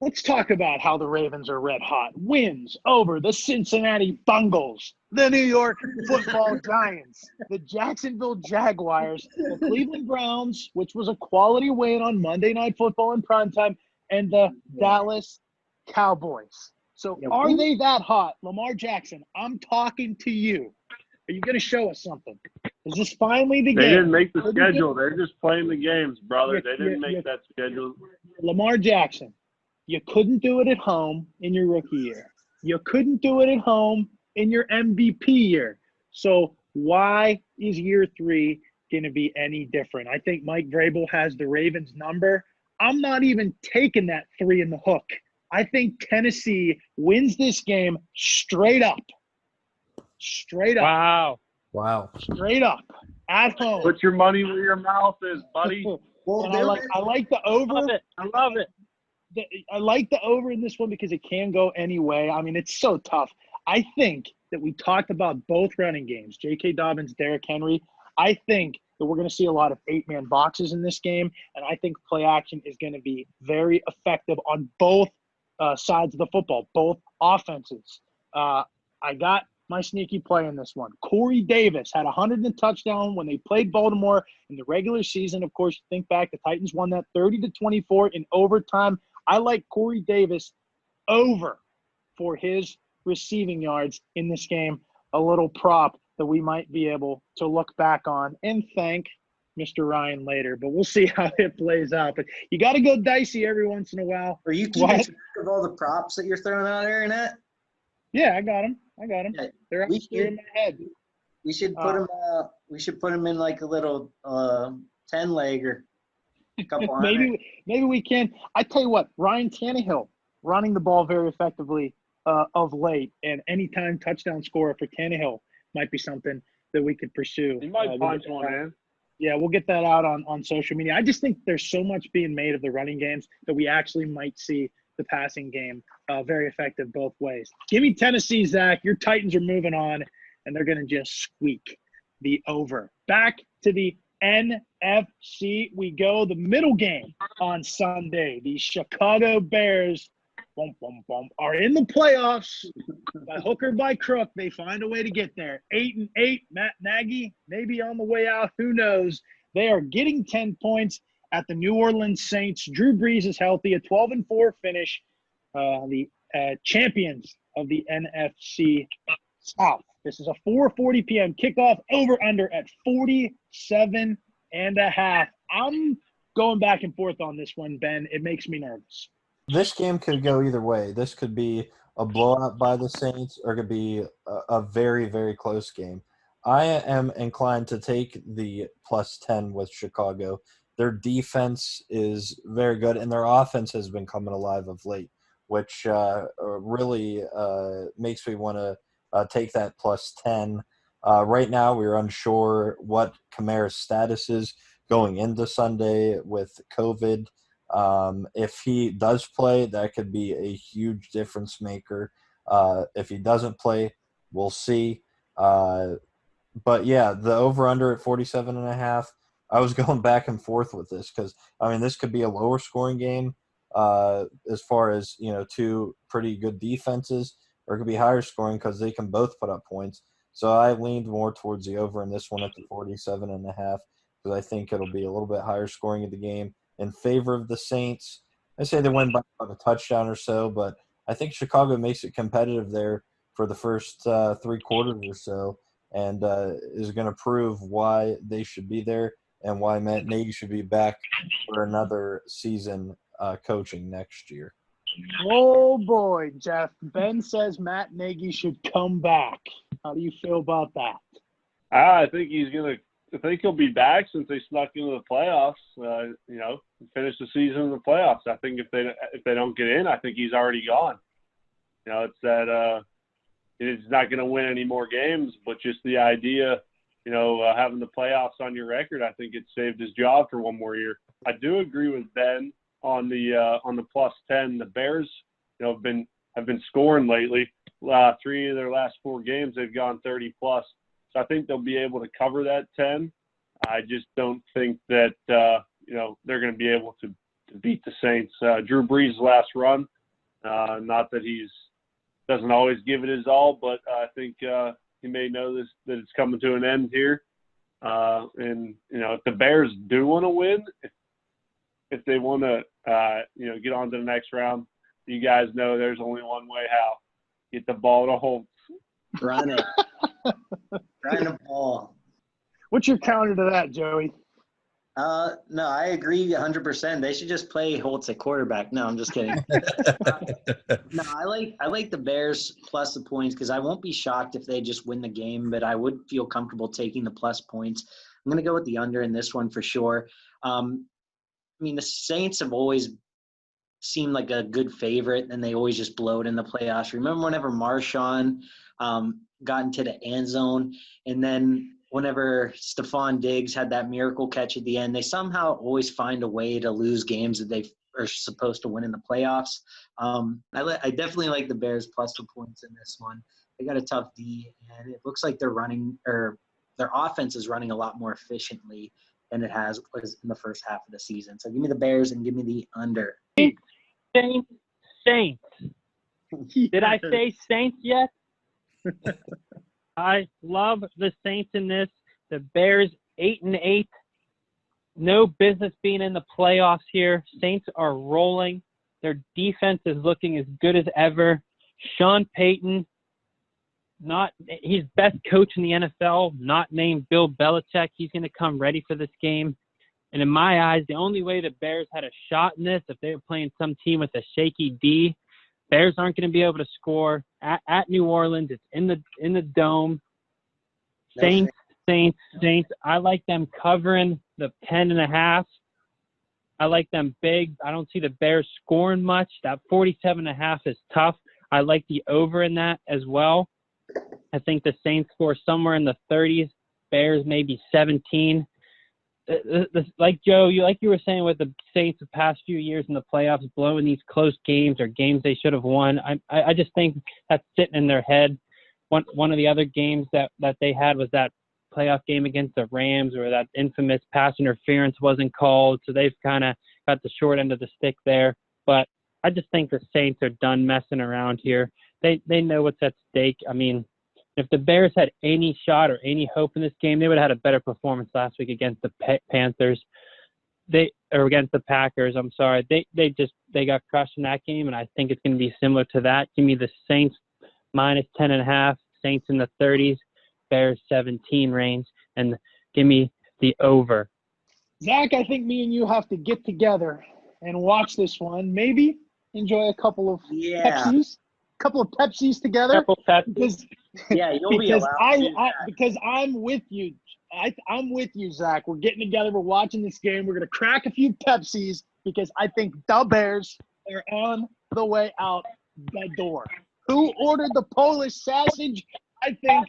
Let's talk about how the Ravens are red hot. Wins over the Cincinnati Bengals, the New York Football Giants, the Jacksonville Jaguars, the Cleveland Browns, which was a quality win on Monday Night Football in primetime, and the Dallas Cowboys. So are they that hot? Lamar Jackson, I'm talking to you. Are you going to show us something? Is this finally the game? They didn't make the schedule. They're just playing the games, brother. They didn't make that schedule. Lamar Jackson, you couldn't do it at home in your rookie year. You couldn't do it at home in your MVP year. So why is year 3 going to be any different? I think Mike Vrabel has the Ravens number. I'm not even taking that 3 in the hook. I think Tennessee wins this game straight up. Straight up. Wow. Straight up. At home. Put your money where your mouth is, buddy. And I like the over. I love it. I like the over in this one because it can go any way. I mean, it's so tough. I think that we talked about both running games, J.K. Dobbins, Derrick Henry. I think that we're going to see a lot of 8-man boxes in this game, and I think play action is going to be very effective on both sides of the football, both offenses. I got my sneaky play in this one. Corey Davis had 100 and a touchdown when they played Baltimore in the regular season. Of course, think back, the Titans won that 30-24 in overtime. I like Corey Davis over for his receiving yards in this game, a little prop that we might be able to look back on and thank Mr. Ryan later. But we'll see how it plays out. But you got to go dicey every once in a while. Are you keeping track of all the props that you're throwing out there, Annette? Yeah, I got them. Yeah, They're in my head. We should put them. We should put them in like a little 10-legger. Maybe we can. I tell you what, Ryan Tannehill running the ball very effectively of late, and anytime touchdown scorer for Tannehill might be something that we could pursue. He might punch one in. Yeah, we'll get that out on social media. I just think there's so much being made of the running games that we actually might see the passing game very effective both ways. Give me Tennessee, Zach. Your Titans are moving on, and they're going to just squeak the over. Back to the NFC we go. The middle game on Sunday. The Chicago Bears are in the playoffs. By hook or by crook, they find a way to get there. 8-8, Matt Nagy, maybe on the way out. Who knows? They are getting 10 points at the New Orleans Saints. Drew Brees is healthy. A 12-4 finish. The champions of the NFC South. This is a 4:40 p.m. kickoff. Over/under at 47.5. I'm going back and forth on this one, Ben. It makes me nervous. This game could go either way. This could be a blowout by the Saints, or it could be a very, very close game. I am inclined to take the +10 with Chicago. Their defense is very good, and their offense has been coming alive of late, which really makes me want to take that +10. Right now, we're unsure what Kamara's status is going into Sunday with COVID. If he does play, that could be a huge difference maker. If he doesn't play, we'll see. But yeah, the over/under at 47.5. I was going back and forth with this because this could be a lower scoring game as far as two pretty good defenses, or it could be higher scoring because they can both put up points. So I leaned more towards the over in this one at the 47.5 because I think it'll be a little bit higher scoring of the game in favor of the Saints. I say they win by about a touchdown or so, but I think Chicago makes it competitive there for the first 3 quarters or so, and is going to prove why they should be there and why Matt Nagy should be back for another season coaching next year. Oh, boy, Jeff. Ben says Matt Nagy should come back. How do you feel about that? I think he'll be back since they snuck into the playoffs. Finish the season in the playoffs. I think if they don't get in, I think he's already gone. It's that he's not going to win any more games, but just the idea, having the playoffs on your record, I think it saved his job for one more year. I do agree with Ben on the +10. The Bears, have been scoring lately. 3 of their last 4 games, they've gone 30+. So I think they'll be able to cover that 10. I just don't think that they're going to be able to beat the Saints. Drew Brees' last run. Not that he's doesn't always give it his all, but I think he may know that it's coming to an end here. And if the Bears do want to win, if they want to get on to the next round, you guys know there's only one way how. Get the ball to Holtz. Run it. Run the ball. What's your counter to that, Joey? No, I agree 100%. They should just play Holtz at quarterback. No, I'm just kidding. No, I like the Bears plus the points because I won't be shocked if they just win the game, but I would feel comfortable taking the plus points. I'm going to go with the under in this one for sure. The Saints have always seemed like a good favorite, and they always just blow it in the playoffs. Remember whenever Marshawn got into the end zone, and then whenever Stephon Diggs had that miracle catch at the end, they somehow always find a way to lose games that they are supposed to win in the playoffs. I definitely like the Bears plus the points in this one. They got a tough D, and it looks like their offense is running a lot more efficiently than it was in the first half of the season. So give me the Bears and give me the under. Saints. Did I say Saints yet? I love the Saints in this. The Bears 8-8. No business being in the playoffs here. Saints are rolling. Their defense is looking as good as ever. Sean Payton, he's best coach in the NFL, not named Bill Belichick. He's going to come ready for this game. And in my eyes, the only way the Bears had a shot in this, if they were playing some team with a shaky D, Bears aren't going to be able to score at New Orleans. It's in the dome. Saints. I like them covering the 10.5. I like them big. I don't see the Bears scoring much. That 47.5 is tough. I like the over in that as well. I think the Saints score somewhere in the 30s. Bears maybe 17. Like Joe, you were saying with the Saints the past few years in the playoffs, blowing these close games or games they should have won. I just think that's sitting in their head. One of the other games that they had was that playoff game against the Rams where that infamous pass interference wasn't called. So they've kind of got the short end of the stick there. But I just think the Saints are done messing around here. They know what's at stake. I mean, if the Bears had any shot or any hope in this game, they would have had a better performance last week against the Panthers. Or against the Packers. I'm sorry. They got crushed in that game, and I think it's going to be similar to that. Give me the Saints minus 10.5. Saints in the 30s. Bears 17 range, and give me the over. Zach, I think me and you have to get together and watch this one. Maybe enjoy a couple of Pepsis together. You'll be allowed. Because I'm with you. I'm with you, Zach. We're getting together. We're watching this game. We're going to crack a few Pepsis because I think the Bears are on the way out the door. Who ordered the Polish sausage? I think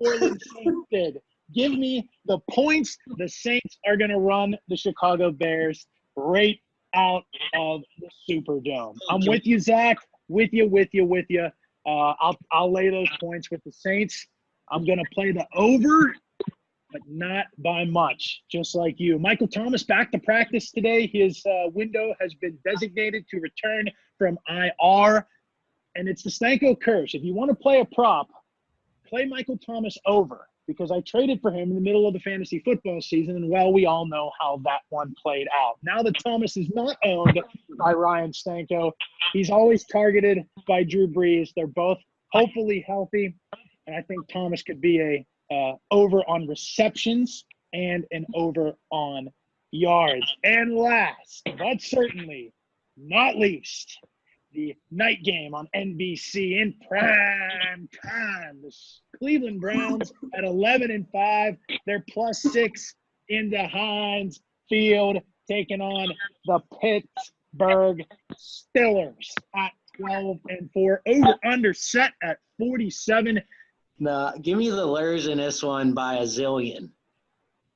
New Orleans Saints did. Give me the points. The Saints are going to run the Chicago Bears right out of the Superdome. I'm with you, Zach. With you. I'll lay those points with the Saints. I'm going to play the over, but not by much, just like you. Michael Thomas back to practice today. His window has been designated to return from IR, and it's the Stanko curse. If you want to play a prop, play Michael Thomas over, because I traded for him in the middle of the fantasy football season, and, well, we all know how that one played out. Now that Thomas is not owned by Ryan Stanko, he's always targeted by Drew Brees. They're both hopefully healthy, and I think Thomas could be a over on receptions and an over on yards. And last, but certainly not least, the night game on NBC in prime time. The Cleveland Browns at 11-5. They're +6 into Heinz Field, taking on the Pittsburgh Steelers at 12-4. Over/under set at 47. No, give me the Lurs in this one by a zillion.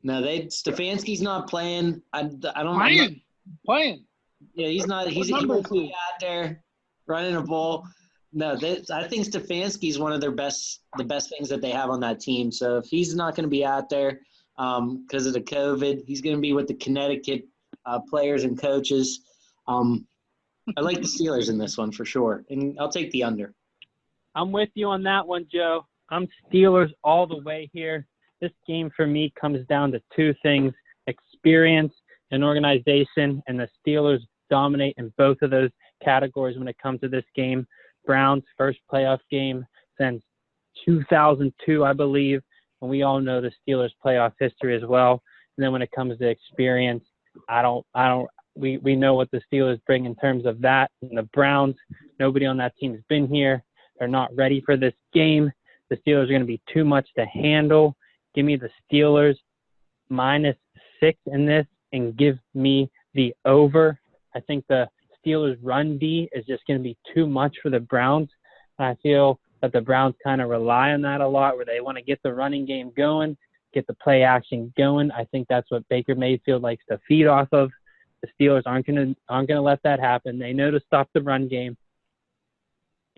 No, Stefanski's not playing. I don't. Playing. Yeah, he's not. He won't be out there running a ball. No, I think Stefanski's one of the best things that they have on that team. So if he's not going to be out there because of the COVID, he's going to be with the Connecticut players and coaches. I like the Steelers in this one for sure, and I'll take the under. I'm with you on that one, Joe. I'm Steelers all the way here. This game for me comes down to two things: experience and organization, and the Steelers dominate in both of those categories when it comes to this game. Browns' first playoff game since 2002, I believe, and we all know the Steelers' playoff history as well. And then when it comes to experience, we know what the Steelers bring in terms of that. And the Browns, nobody on that team's been here. They're not ready for this game. The Steelers are going to be too much to handle. Give me the Steelers -6 in this and give me the over. I think the Steelers run D is just going to be too much for the Browns. I feel that the Browns kind of rely on that a lot, where they want to get the running game going, get the play action going. I think that's what Baker Mayfield likes to feed off of. The Steelers aren't going to let that happen. They know to stop the run game.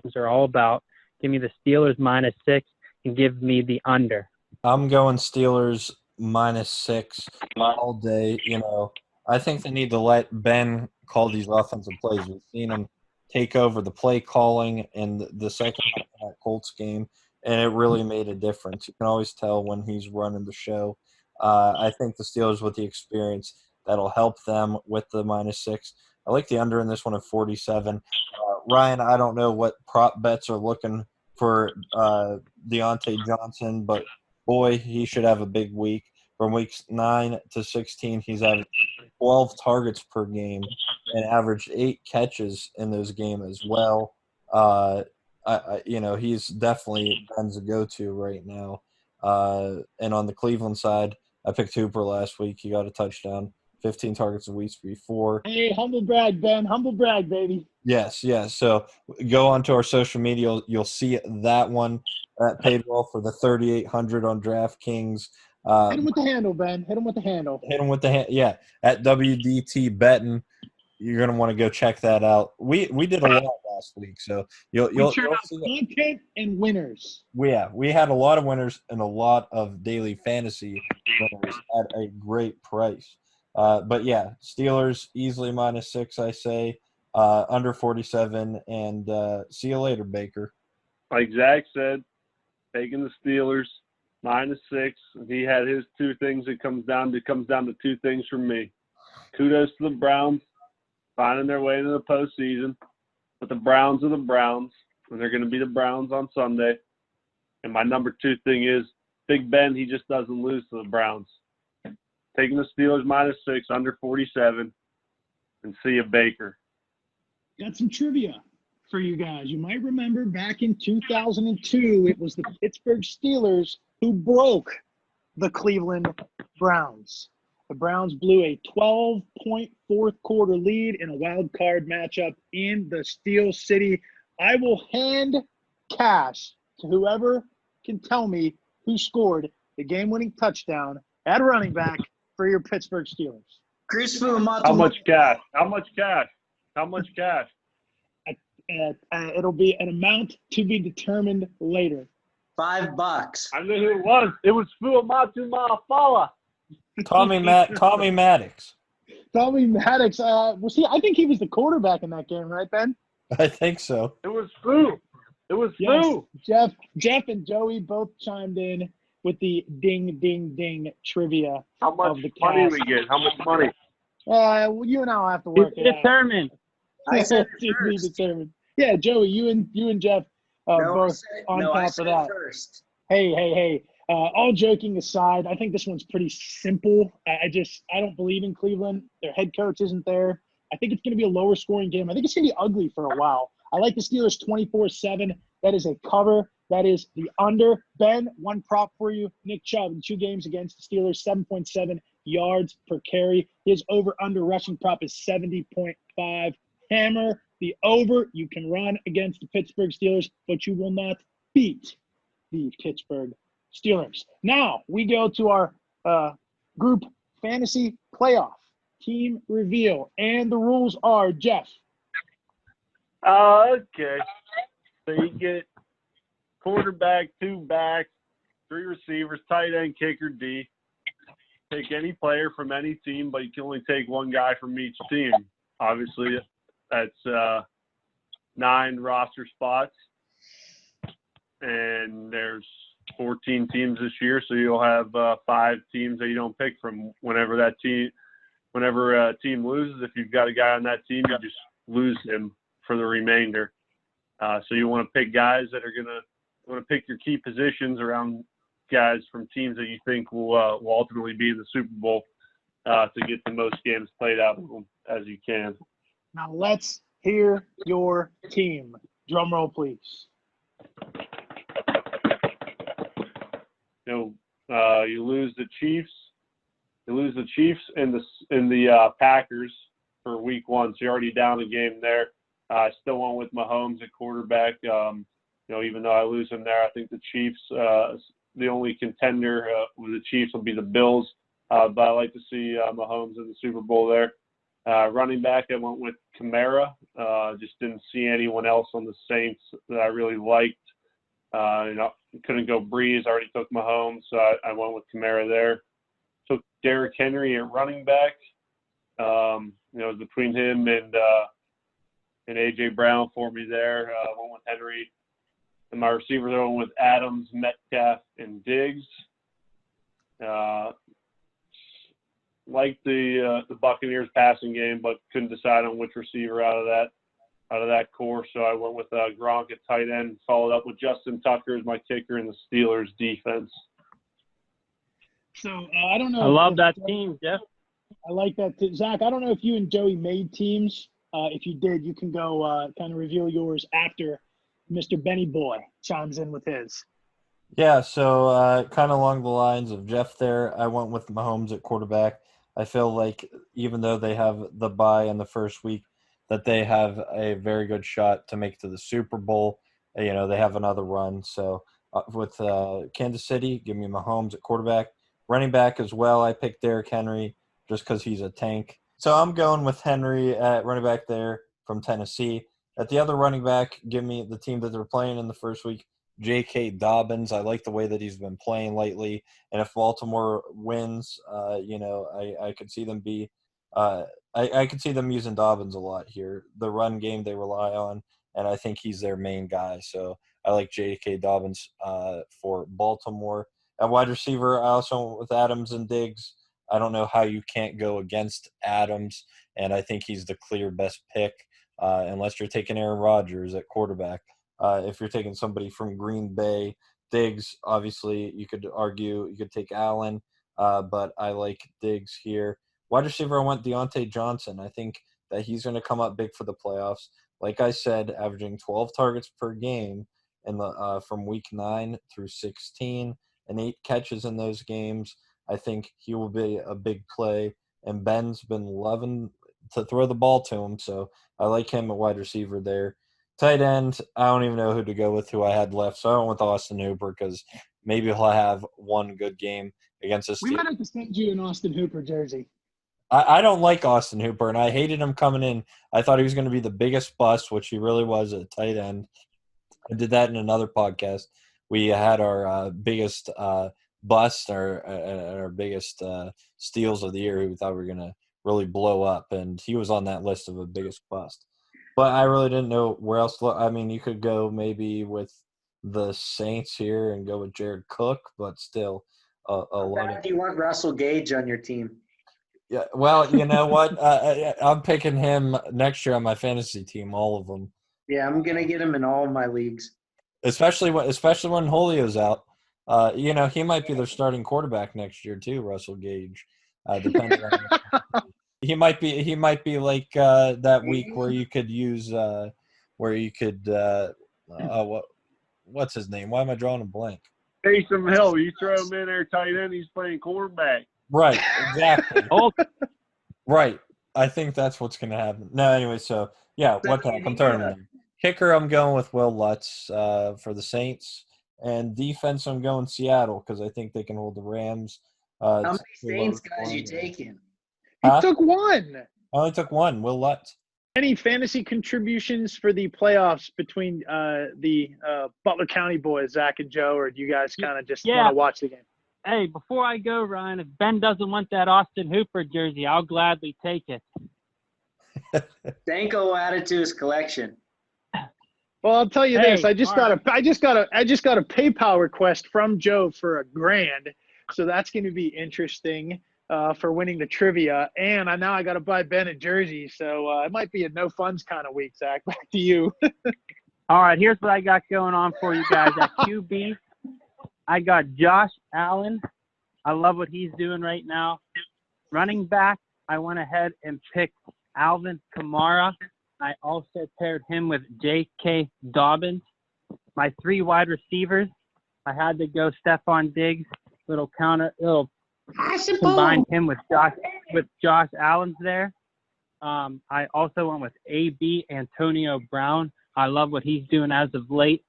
Those are all about. Give me the Steelers -6 and give me the under. I'm going Steelers -6 all day. You know, I think they need to let Ben call these offensive plays. We've seen him take over the play calling in the second half of that Colts game, and it really made a difference. You can always tell when he's running the show. I think the Steelers, with the experience, that'll help them with the -6. I like the under in this one at 47. Ryan, I don't know what prop bets are looking for Deontay Johnson, but boy, he should have a big week. From weeks 9 to 16, he's had 12 targets per game and averaged 8 catches in those games as well. He's definitely Ben's a go-to right now. And on the Cleveland side, I picked Hooper last week. He got a touchdown, 15 targets a week before. Hey, humble brag, Ben. Humble brag, baby. Yes. So go onto our social media. You'll see that one. That paid well for the 3,800 on DraftKings. Hit him with the handle, Ben. Hit him with the handle. Hit him with the hand. Yeah, at WDT Betting. You're gonna want to go check that out. We did a lot last week, so you'll churn out see content and winners. we had a lot of winners and a lot of daily fantasy winners at a great price. But yeah, Steelers easily -6, I say, under 47, and see you later, Baker. Like Zach said, taking the Steelers -6. He had his two things. It comes down to two things for me. Kudos to the Browns finding their way into the postseason. But the Browns are the Browns, and they're going to be the Browns on Sunday. And my number two thing is Big Ben. He just doesn't lose to the Browns. Taking the Steelers -6, under 47, and see you, Baker. Got some trivia for you guys. You might remember back in 2002, it was the Pittsburgh Steelers who broke the Cleveland Browns. The Browns blew a 12-point fourth quarter lead in a wild card matchup in the Steel City. I will hand cash to whoever can tell me who scored the game-winning touchdown at running back for your Pittsburgh Steelers. Chris Fuamatu. How much cash? How much cash? How much cash? It'll be an amount to be determined later. $5. I knew who it was. It was Fuamatu Ma'afala. Tommy Maddox. Tommy Maddox. I think he was the quarterback in that game, right, Ben? I think so. It was Fu. It was Yes. Fu. Jeff and Joey both chimed in with the ding, ding, ding trivia. How much of the money cast. we get? How much money? You and I'll have to work it out. Determined. I said To be first. determined. Yeah, Joey, you and Jeff both on I top said of that. first. Hey. All joking aside, I think this one's pretty simple. I don't believe in Cleveland. Their head coach isn't there. I think it's going to be a lower scoring game. I think it's going to be ugly for a while. I like the Steelers 24-7. That is a cover. That is the under. Ben, one prop for you. Nick Chubb in 2 games against the Steelers, 7.7 yards per carry. His over-under rushing prop is 70.5. Hammer the over. You can run against the Pittsburgh Steelers, but you will not beat the Pittsburgh Steelers. Now we go to our group fantasy playoff team reveal, and the rules are, Jeff. Okay. So you get quarterback, 2 backs, 3 receivers, tight end, kicker, D. Take any player from any team, but you can only take one guy from each team. obviously, that's 9 roster spots, and there's 14 teams this year, so you'll have 5 teams that you don't pick from whenever a team loses. If you've got a guy on that team, you just lose him for the remainder. So you want to pick guys that are want to pick your key positions around guys from teams that you think will ultimately be in the Super Bowl to get the most games played out of them as you can. Now let's hear your team. Drum roll, please. You lose the Chiefs. You lose the Chiefs and the Packers for week 1, so you're already down a game there. I still went with Mahomes at quarterback. Even though I lose him there, I think the Chiefs, the only contender with the Chiefs will be the Bills. But I like to see Mahomes in the Super Bowl there. Running back, I went with Kamara. Just didn't see anyone else on the Saints that I really liked. Couldn't go Breeze. I already took Mahomes, so I went with Kamara there. Took Derrick Henry at running back. It was between him and A.J. Brown for me there. Went with Henry. And my receivers I went with Adams, Metcalf, and Diggs. Liked the Buccaneers passing game, but couldn't decide on which receiver out of that core. So I went with Gronk at tight end, followed up with Justin Tucker as my kicker in the Steelers defense. So I don't know. I love that team, Jeff. I like that. Zach, I don't know if you and Joey made teams. If you did, you can go kind of reveal yours after Mr. Benny Boy chimes in with his. Yeah, so kind of along the lines of Jeff there, I went with Mahomes at quarterback. I feel like even though they have the bye in the first week, that they have a very good shot to make it to the Super Bowl. They have another run. So with Kansas City, give me Mahomes at quarterback. Running back as well, I picked Derrick Henry just because he's a tank. So I'm going with Henry at running back there from Tennessee. At the other running back, give me the team that they're playing in the first week, J.K. Dobbins. I like the way that he's been playing lately. And if Baltimore wins, I could see them be I could see them using Dobbins a lot here. The run game they rely on, and I think he's their main guy. So I like J.K. Dobbins for Baltimore. At wide receiver, I also went with Adams and Diggs. I don't know how you can't go against Adams, and I think he's the clear best pick unless you're taking Aaron Rodgers at quarterback. If you're taking somebody from Green Bay, Diggs, obviously you could argue you could take Allen, but I like Diggs here. Wide receiver, I went Deontay Johnson. I think that he's going to come up big for the playoffs. Like I said, averaging 12 targets per game in the from week 9 through 16 and 8 catches in those games. I think he will be a big play. And Ben's been loving to throw the ball to him, so I like him at wide receiver there. Tight end, I don't even know who to go with, who I had left, so I went with Austin Hooper because maybe he'll have one good game against the Steelers. We might have to send you an Austin Hooper jersey. I don't like Austin Hooper, and I hated him coming in. I thought he was going to be the biggest bust, which he really was at tight end. I did that in another podcast. We had our biggest bust, our biggest steals of the year, who we thought we were going to really blow up, and he was on that list of the biggest bust. But I really didn't know where else to look. I mean, you could go maybe with the Saints here and go with Jared Cook, but still a lot of – Do you want Russell Gage on your team? Yeah, well, you know what? I'm picking him next year on my fantasy team, all of them. Yeah, I'm going to get him in all of my leagues. Especially when Julio's out. He might be their starting quarterback next year too, Russell Gage. Depending on he might be like that week where you could use what's his name? Why am I drawing a blank? Taysom Hill, you throw him in there tight end, he's playing quarterback. Right, exactly. Right. I think that's what's going to happen. No, anyway, so, yeah, what the heck? I'm turning him. Kicker, I'm going with Will Lutz for the Saints. And defense, I'm going Seattle because I think they can hold the Rams. How many Saints guys you taking? He took one. I only took one, Will Lutz. Any fantasy contributions for the playoffs between the Butler County boys, Zach and Joe, or do you guys kind of just want to watch the game? Hey, before I go, Ryan, if Ben doesn't want that Austin Hooper jersey, I'll gladly take it. Danko will add it to his collection. Well, I'll tell you Hey, this. I just got a PayPal request from Joe for $1,000. So that's going to be interesting for winning the trivia. And now I got to buy Ben a jersey. So it might be a no funds kind of week, Zach. Back to you. All right, here's what I got going on for you guys. At QB, I got Josh Allen. I love what he's doing right now. Running back, I went ahead and picked Alvin Kamara. I also paired him with J.K. Dobbins. My 3 wide receivers, I had to go Stephon Diggs. Little combine him with Josh Allen's there. I also went with A.B. Antonio Brown. I love what he's doing as of late.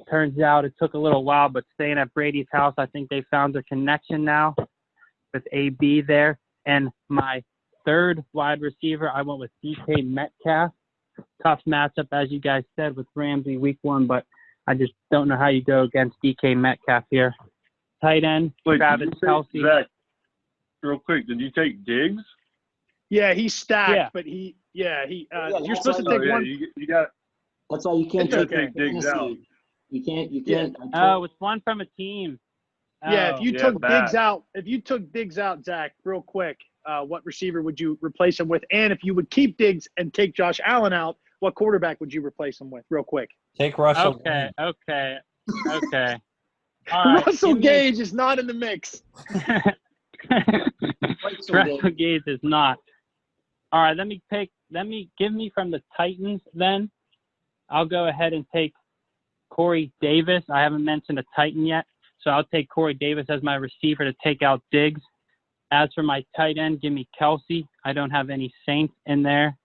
Turns out it took a little while, but staying at Brady's house, I think they found their connection now with A.B. there. And my 3rd wide receiver, I went with DK Metcalf. Tough matchup, as you guys said, with Ramsey week 1, but I just don't know how you go against DK Metcalf here. Tight end, Travis Kelce. Zach, real quick, did you take Diggs? Yeah, he's stacked, Yeah. but you're that's supposed to why- take one. You got That's why you can't It's take okay. Diggs out. fantasy. You can't. Oh, it's one from a team. Yeah, Oh. if you Yeah, took bad. Diggs out, Zach, real quick, what receiver would you replace him with? And if you would keep Diggs and take Josh Allen out, what quarterback would you replace him with, real quick? Take Russell. Okay. All right, Russell give me- Gage is not in the mix. Russell Gage is not. All right, give me from the Titans then. I'll go ahead and take Corey Davis. I haven't mentioned a Titan yet, so I'll take Corey Davis as my receiver to take out Diggs. As for my tight end, give me Kelce. I don't have any Saints in there.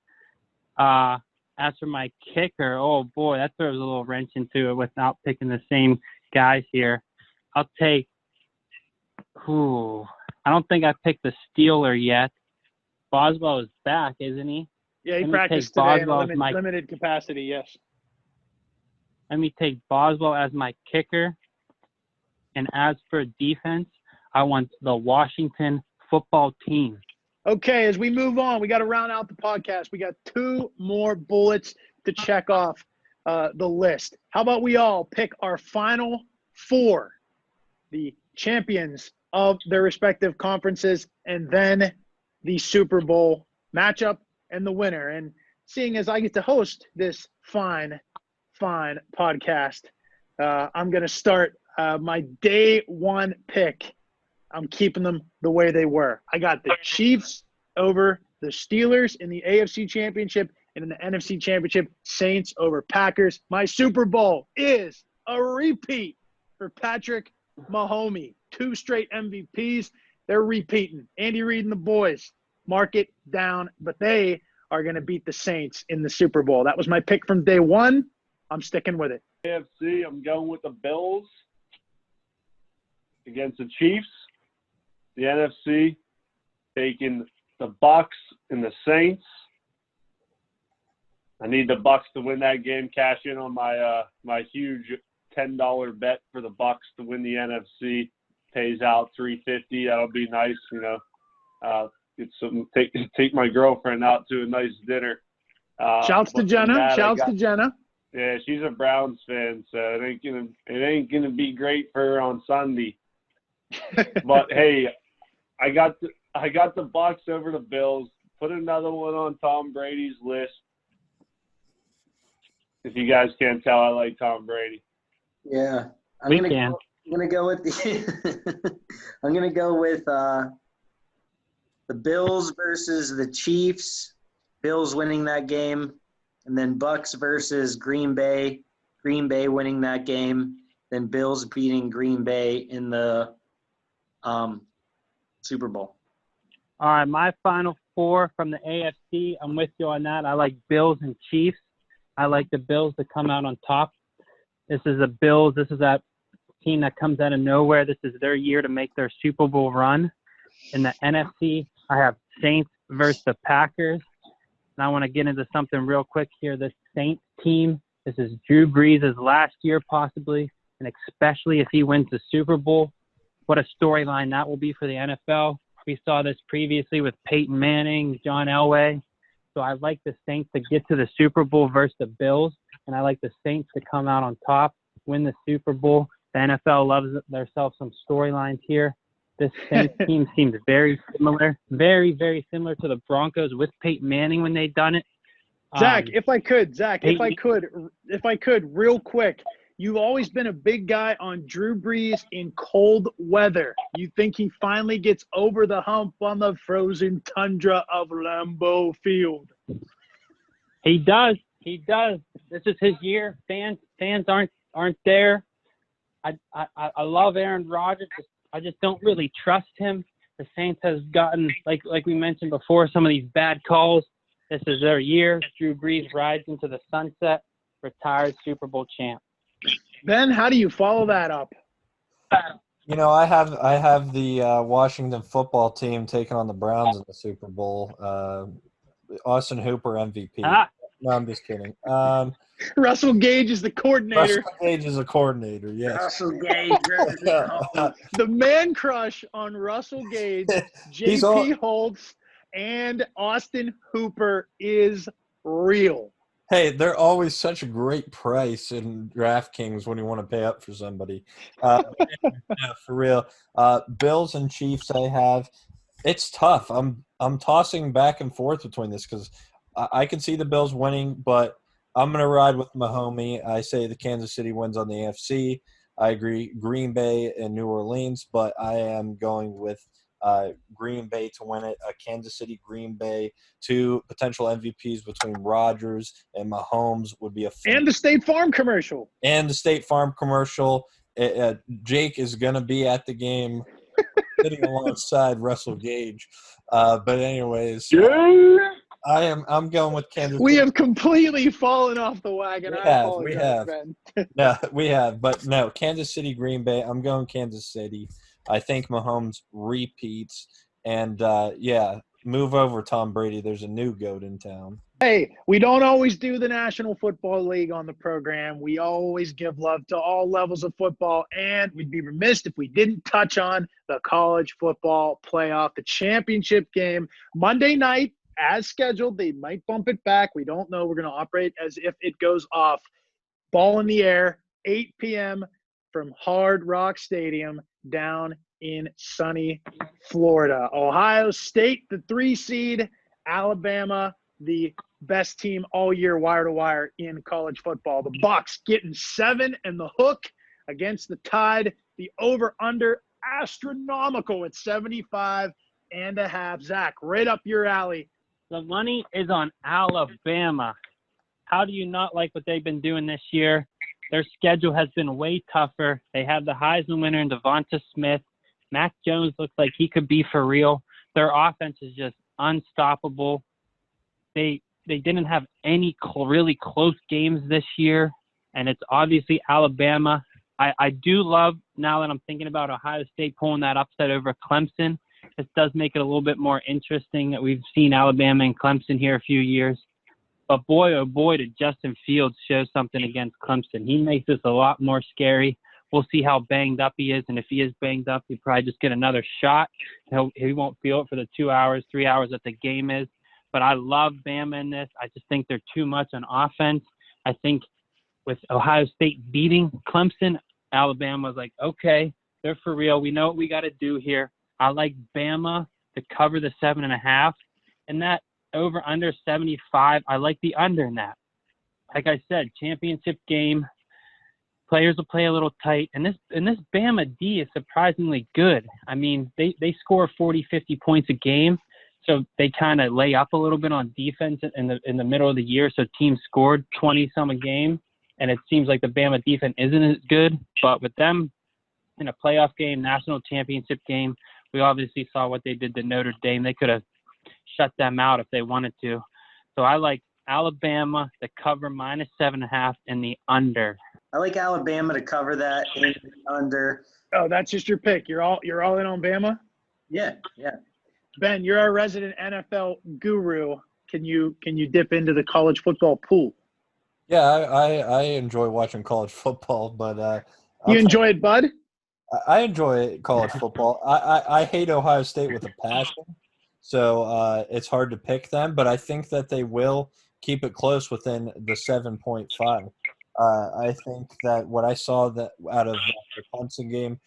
As for my kicker, oh boy, that throws a little wrench into it without picking the same guys here. I'll take, I don't think I picked the Steeler yet. Boswell is back, isn't he? Yeah, he Let me practiced take today in a Boswell as my- limited capacity, yes. Let me take Boswell as my kicker. And as for defense, I want the Washington football team. Okay, as we move on, we got to round out the podcast. We got 2 more bullets to check off the list. How about we all pick our final 4, the champions of their respective conferences, and then the Super Bowl matchup and the winner. And seeing as I get to host this fine podcast, I'm going to start my day 1 pick. I'm keeping them the way they were. I got the Chiefs over the Steelers in the AFC Championship, and in the NFC Championship, Saints over Packers. My Super Bowl is a repeat for Patrick Mahomes. 2 straight MVPs. They're repeating. Andy Reid and the boys, mark it down, but they are going to beat the Saints in the Super Bowl. That was my pick from day 1. I'm sticking with it. AFC, I'm going with the Bills against the Chiefs. The NFC, taking the Bucks and the Saints. I need the Bucks to win that game. Cash in on my my huge $10 bet for the Bucks to win the NFC. Pays out $350. That'll be nice, you know. Get some take my girlfriend out to a nice dinner. Shouts to Jenna. To Jenna. Yeah, she's a Browns fan, so it ain't gonna be great for her on Sunday. But hey, I got the Bucks over the Bills. Put another one on Tom Brady's list. If you guys can't tell, I like Tom Brady. Yeah, I'm We gonna can. go with the I'm gonna go with the Bills versus the Chiefs. Bills winning that game, and then Bucks versus Green Bay. Green Bay winning that game, then Bills beating Green Bay in the Super Bowl. All right, my final 4 from the AFC. I'm with you on that. I like Bills and Chiefs. I like the Bills to come out on top. This is the Bills. This is that team that comes out of nowhere. This is their year to make their Super Bowl run. In the NFC, I have Saints versus the Packers. And I want to get into something real quick here. This Saints team, this is Drew Brees' last year possibly, and especially if he wins the Super Bowl. What a storyline that will be for the NFL. We saw this previously with Peyton Manning, John Elway. So I like the Saints to get to the Super Bowl versus the Bills, and I like the Saints to come out on top, win the Super Bowl. The NFL loves themselves some storylines here. This Saints team seems very similar, very, very similar to the Broncos with Peyton Manning when they done it. Zach, if I could, real quick, you've always been a big guy on Drew Brees in cold weather. You think he finally gets over the hump on the frozen tundra of Lambeau Field? He does. He does. This is his year. Fans aren't there. I love Aaron Rodgers. I just don't really trust him. The Saints has gotten, like we mentioned before, some of these bad calls. This is their year. Drew Brees rides into the sunset, retired Super Bowl champ. Ben, how do you follow that up? You know, I have the Washington football team taking on the Browns in the Super Bowl. Austin Hooper MVP. No, I'm just kidding. Russel Gage is the coordinator. Russell Gage is a coordinator, yes. Russell Gage. The man crush on Russell Gage, J.P. Holtz, and Austin Hooper is real. Hey, they're always such a great price in DraftKings when you want to pay up for somebody. Yeah, for real. Bills and Chiefs I have. It's tough. I'm tossing back and forth between this because I can see the Bills winning, but I'm going to ride with my homie. I say the Kansas City wins on the AFC. I agree Green Bay and New Orleans, but I am going with Green Bay to win it. Kansas City, Green Bay, two potential MVPs between Rodgers and Mahomes would be a fun. And the State Farm commercial. And the State Farm commercial. Jake is going to be at the game sitting alongside Russell Gage. But anyways, I'm going with Kansas City. We have completely fallen off the wagon. We have. No, we have. But no, Kansas City, Green Bay. I'm going Kansas City. I think Mahomes repeats. And, move over Tom Brady. There's a new GOAT in town. Hey, we don't always do the National Football League on the program. We always give love to all levels of football, and we'd be remiss if we didn't touch on the college football playoff, the championship game. Monday night, as scheduled, they might bump it back. We don't know. We're going to operate as if it goes off. Ball in the air, 8 p.m. from Hard Rock Stadium down in sunny Florida. Ohio State, the 3 seed, Alabama, the best team all year wire to wire in college football. The Bucks getting 7 and the hook against the Tide. The over-under astronomical at 75.5. Zach, right up your alley. The money is on Alabama. How do you not like what they've been doing this year? Their schedule has been way tougher. They have the Heisman winner in Devonta Smith. Mac Jones looks like he could be for real. Their offense is just unstoppable. They didn't have any really close games this year, and it's obviously Alabama. I do love, now that I'm thinking about Ohio State pulling that upset over Clemson, this does make it a little bit more interesting that we've seen Alabama and Clemson here a few years. But boy, oh boy, did Justin Fields show something against Clemson. He makes this a lot more scary. We'll see how banged up he is, and if he is banged up, he'll probably just get another shot. He won't feel it for the 2 hours, 3 hours that the game is. But I love Bama in this. I just think they're too much on offense. I think with Ohio State beating Clemson, Alabama was like, okay, they're for real. We know what we got to do here. I like Bama to cover the 7.5. And that over under 75, I like the under in that. Like I said, championship game. Players will play a little tight. And this Bama D is surprisingly good. I mean, they score 40, 50 points a game. So they kind of lay up a little bit on defense in the middle of the year. So teams scored 20-some a game, and it seems like the Bama defense isn't as good. But with them in a playoff game, national championship game, we obviously saw what they did to Notre Dame. They could have shut them out if they wanted to. So I like Alabama to cover -7.5 in the under. I like Alabama to cover that in the under. Oh, that's just your pick. You're all in on Bama? Yeah. Ben, you're our resident NFL guru. Can you dip into the college football pool? Yeah, I enjoy watching college football, but you enjoy it, bud? I enjoy college football. I hate Ohio State with a passion, So it's hard to pick them, but I think that they will keep it close within the 7.5. I think that what I saw that out of the Clemson game,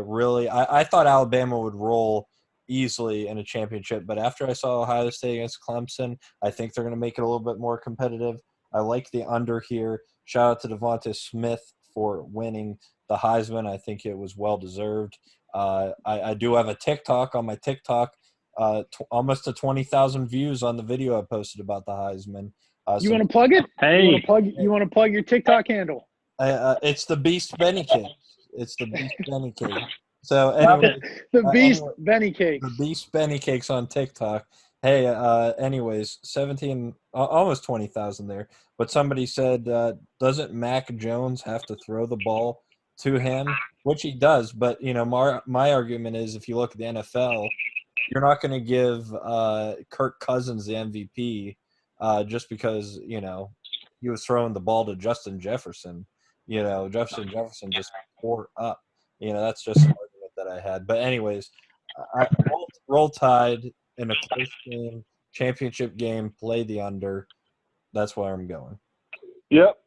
really, I thought Alabama would roll easily in a championship, but after I saw Ohio State against Clemson, I think they're going to make it a little bit more competitive. I like the under here. Shout out to Devonta Smith for winning the Heisman. I think it was well deserved. I do have a TikTok on my TikTok, almost to 20,000 views on the video I posted about the Heisman. You want to plug it? Hey. You want to plug your TikTok handle? It's the Beast Benny Cake. It's the Beast Benny Cake. So anyway, The Beast Benny Cakes. the Beast Benny Cakes on TikTok. Hey, anyways, 17, almost 20,000 there. But somebody said, doesn't Mac Jones have to throw the ball to him? Which he does. But, my argument is if you look at the NFL, you're not going to give Kirk Cousins the MVP just because, he was throwing the ball to Justin Jefferson. Justin Jefferson just tore up. That's just an argument that I had. But anyways, I roll Tide in a close game, championship game, play the under. That's where I'm going. Yep.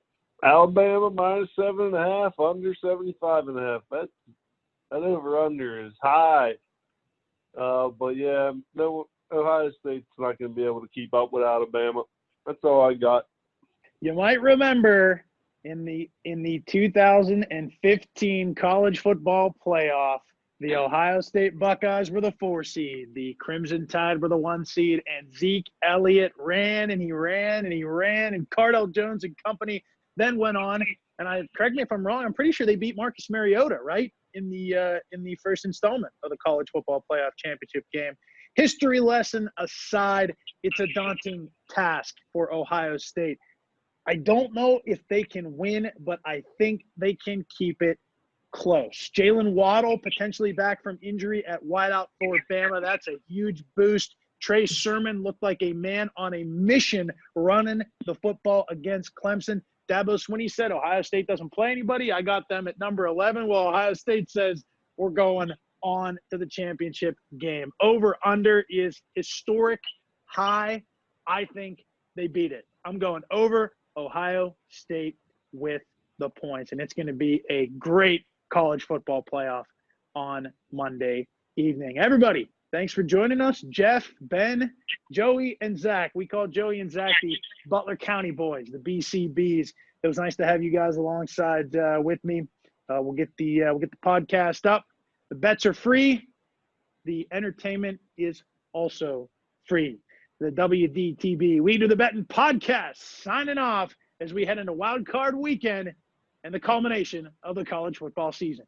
Alabama minus 7.5, under 75.5. That over-under is high. But, yeah, no, Ohio State's not going to be able to keep up with Alabama. That's all I got. You might remember in the 2015 college football playoff, the Ohio State Buckeyes were the 4 seed. The Crimson Tide were the 1 seed. And Zeke Elliott ran, and he ran, and he ran. And Cardell Jones and company then went on. And correct me if I'm wrong, I'm pretty sure they beat Marcus Mariota, right, in the first installment of the college football playoff championship game. History lesson aside, it's a daunting task for Ohio State. I don't know if they can win, but I think they can keep it close. Jalen Waddle potentially back from injury at wideout for Bama. That's a huge boost. Trey Sermon looked like a man on a mission running the football against Clemson. Dabo Swinney said Ohio State doesn't play anybody. I got them at number 11. Well, Ohio State says we're going on to the championship game. Over-under is historic high. I think they beat it. I'm going over Ohio State with the points, and it's going to be a great college football playoff on Monday evening. Everybody, thanks for joining us. Jeff, Ben, Joey, and Zach. We call Joey and Zach the Butler County Boys, the BCBs. It was nice to have you guys alongside with me. We'll get the podcast up. The bets are free. The entertainment is also free. The WDTB We Do the Betting podcast signing off as we head into Wildcard Weekend and the culmination of the college football season.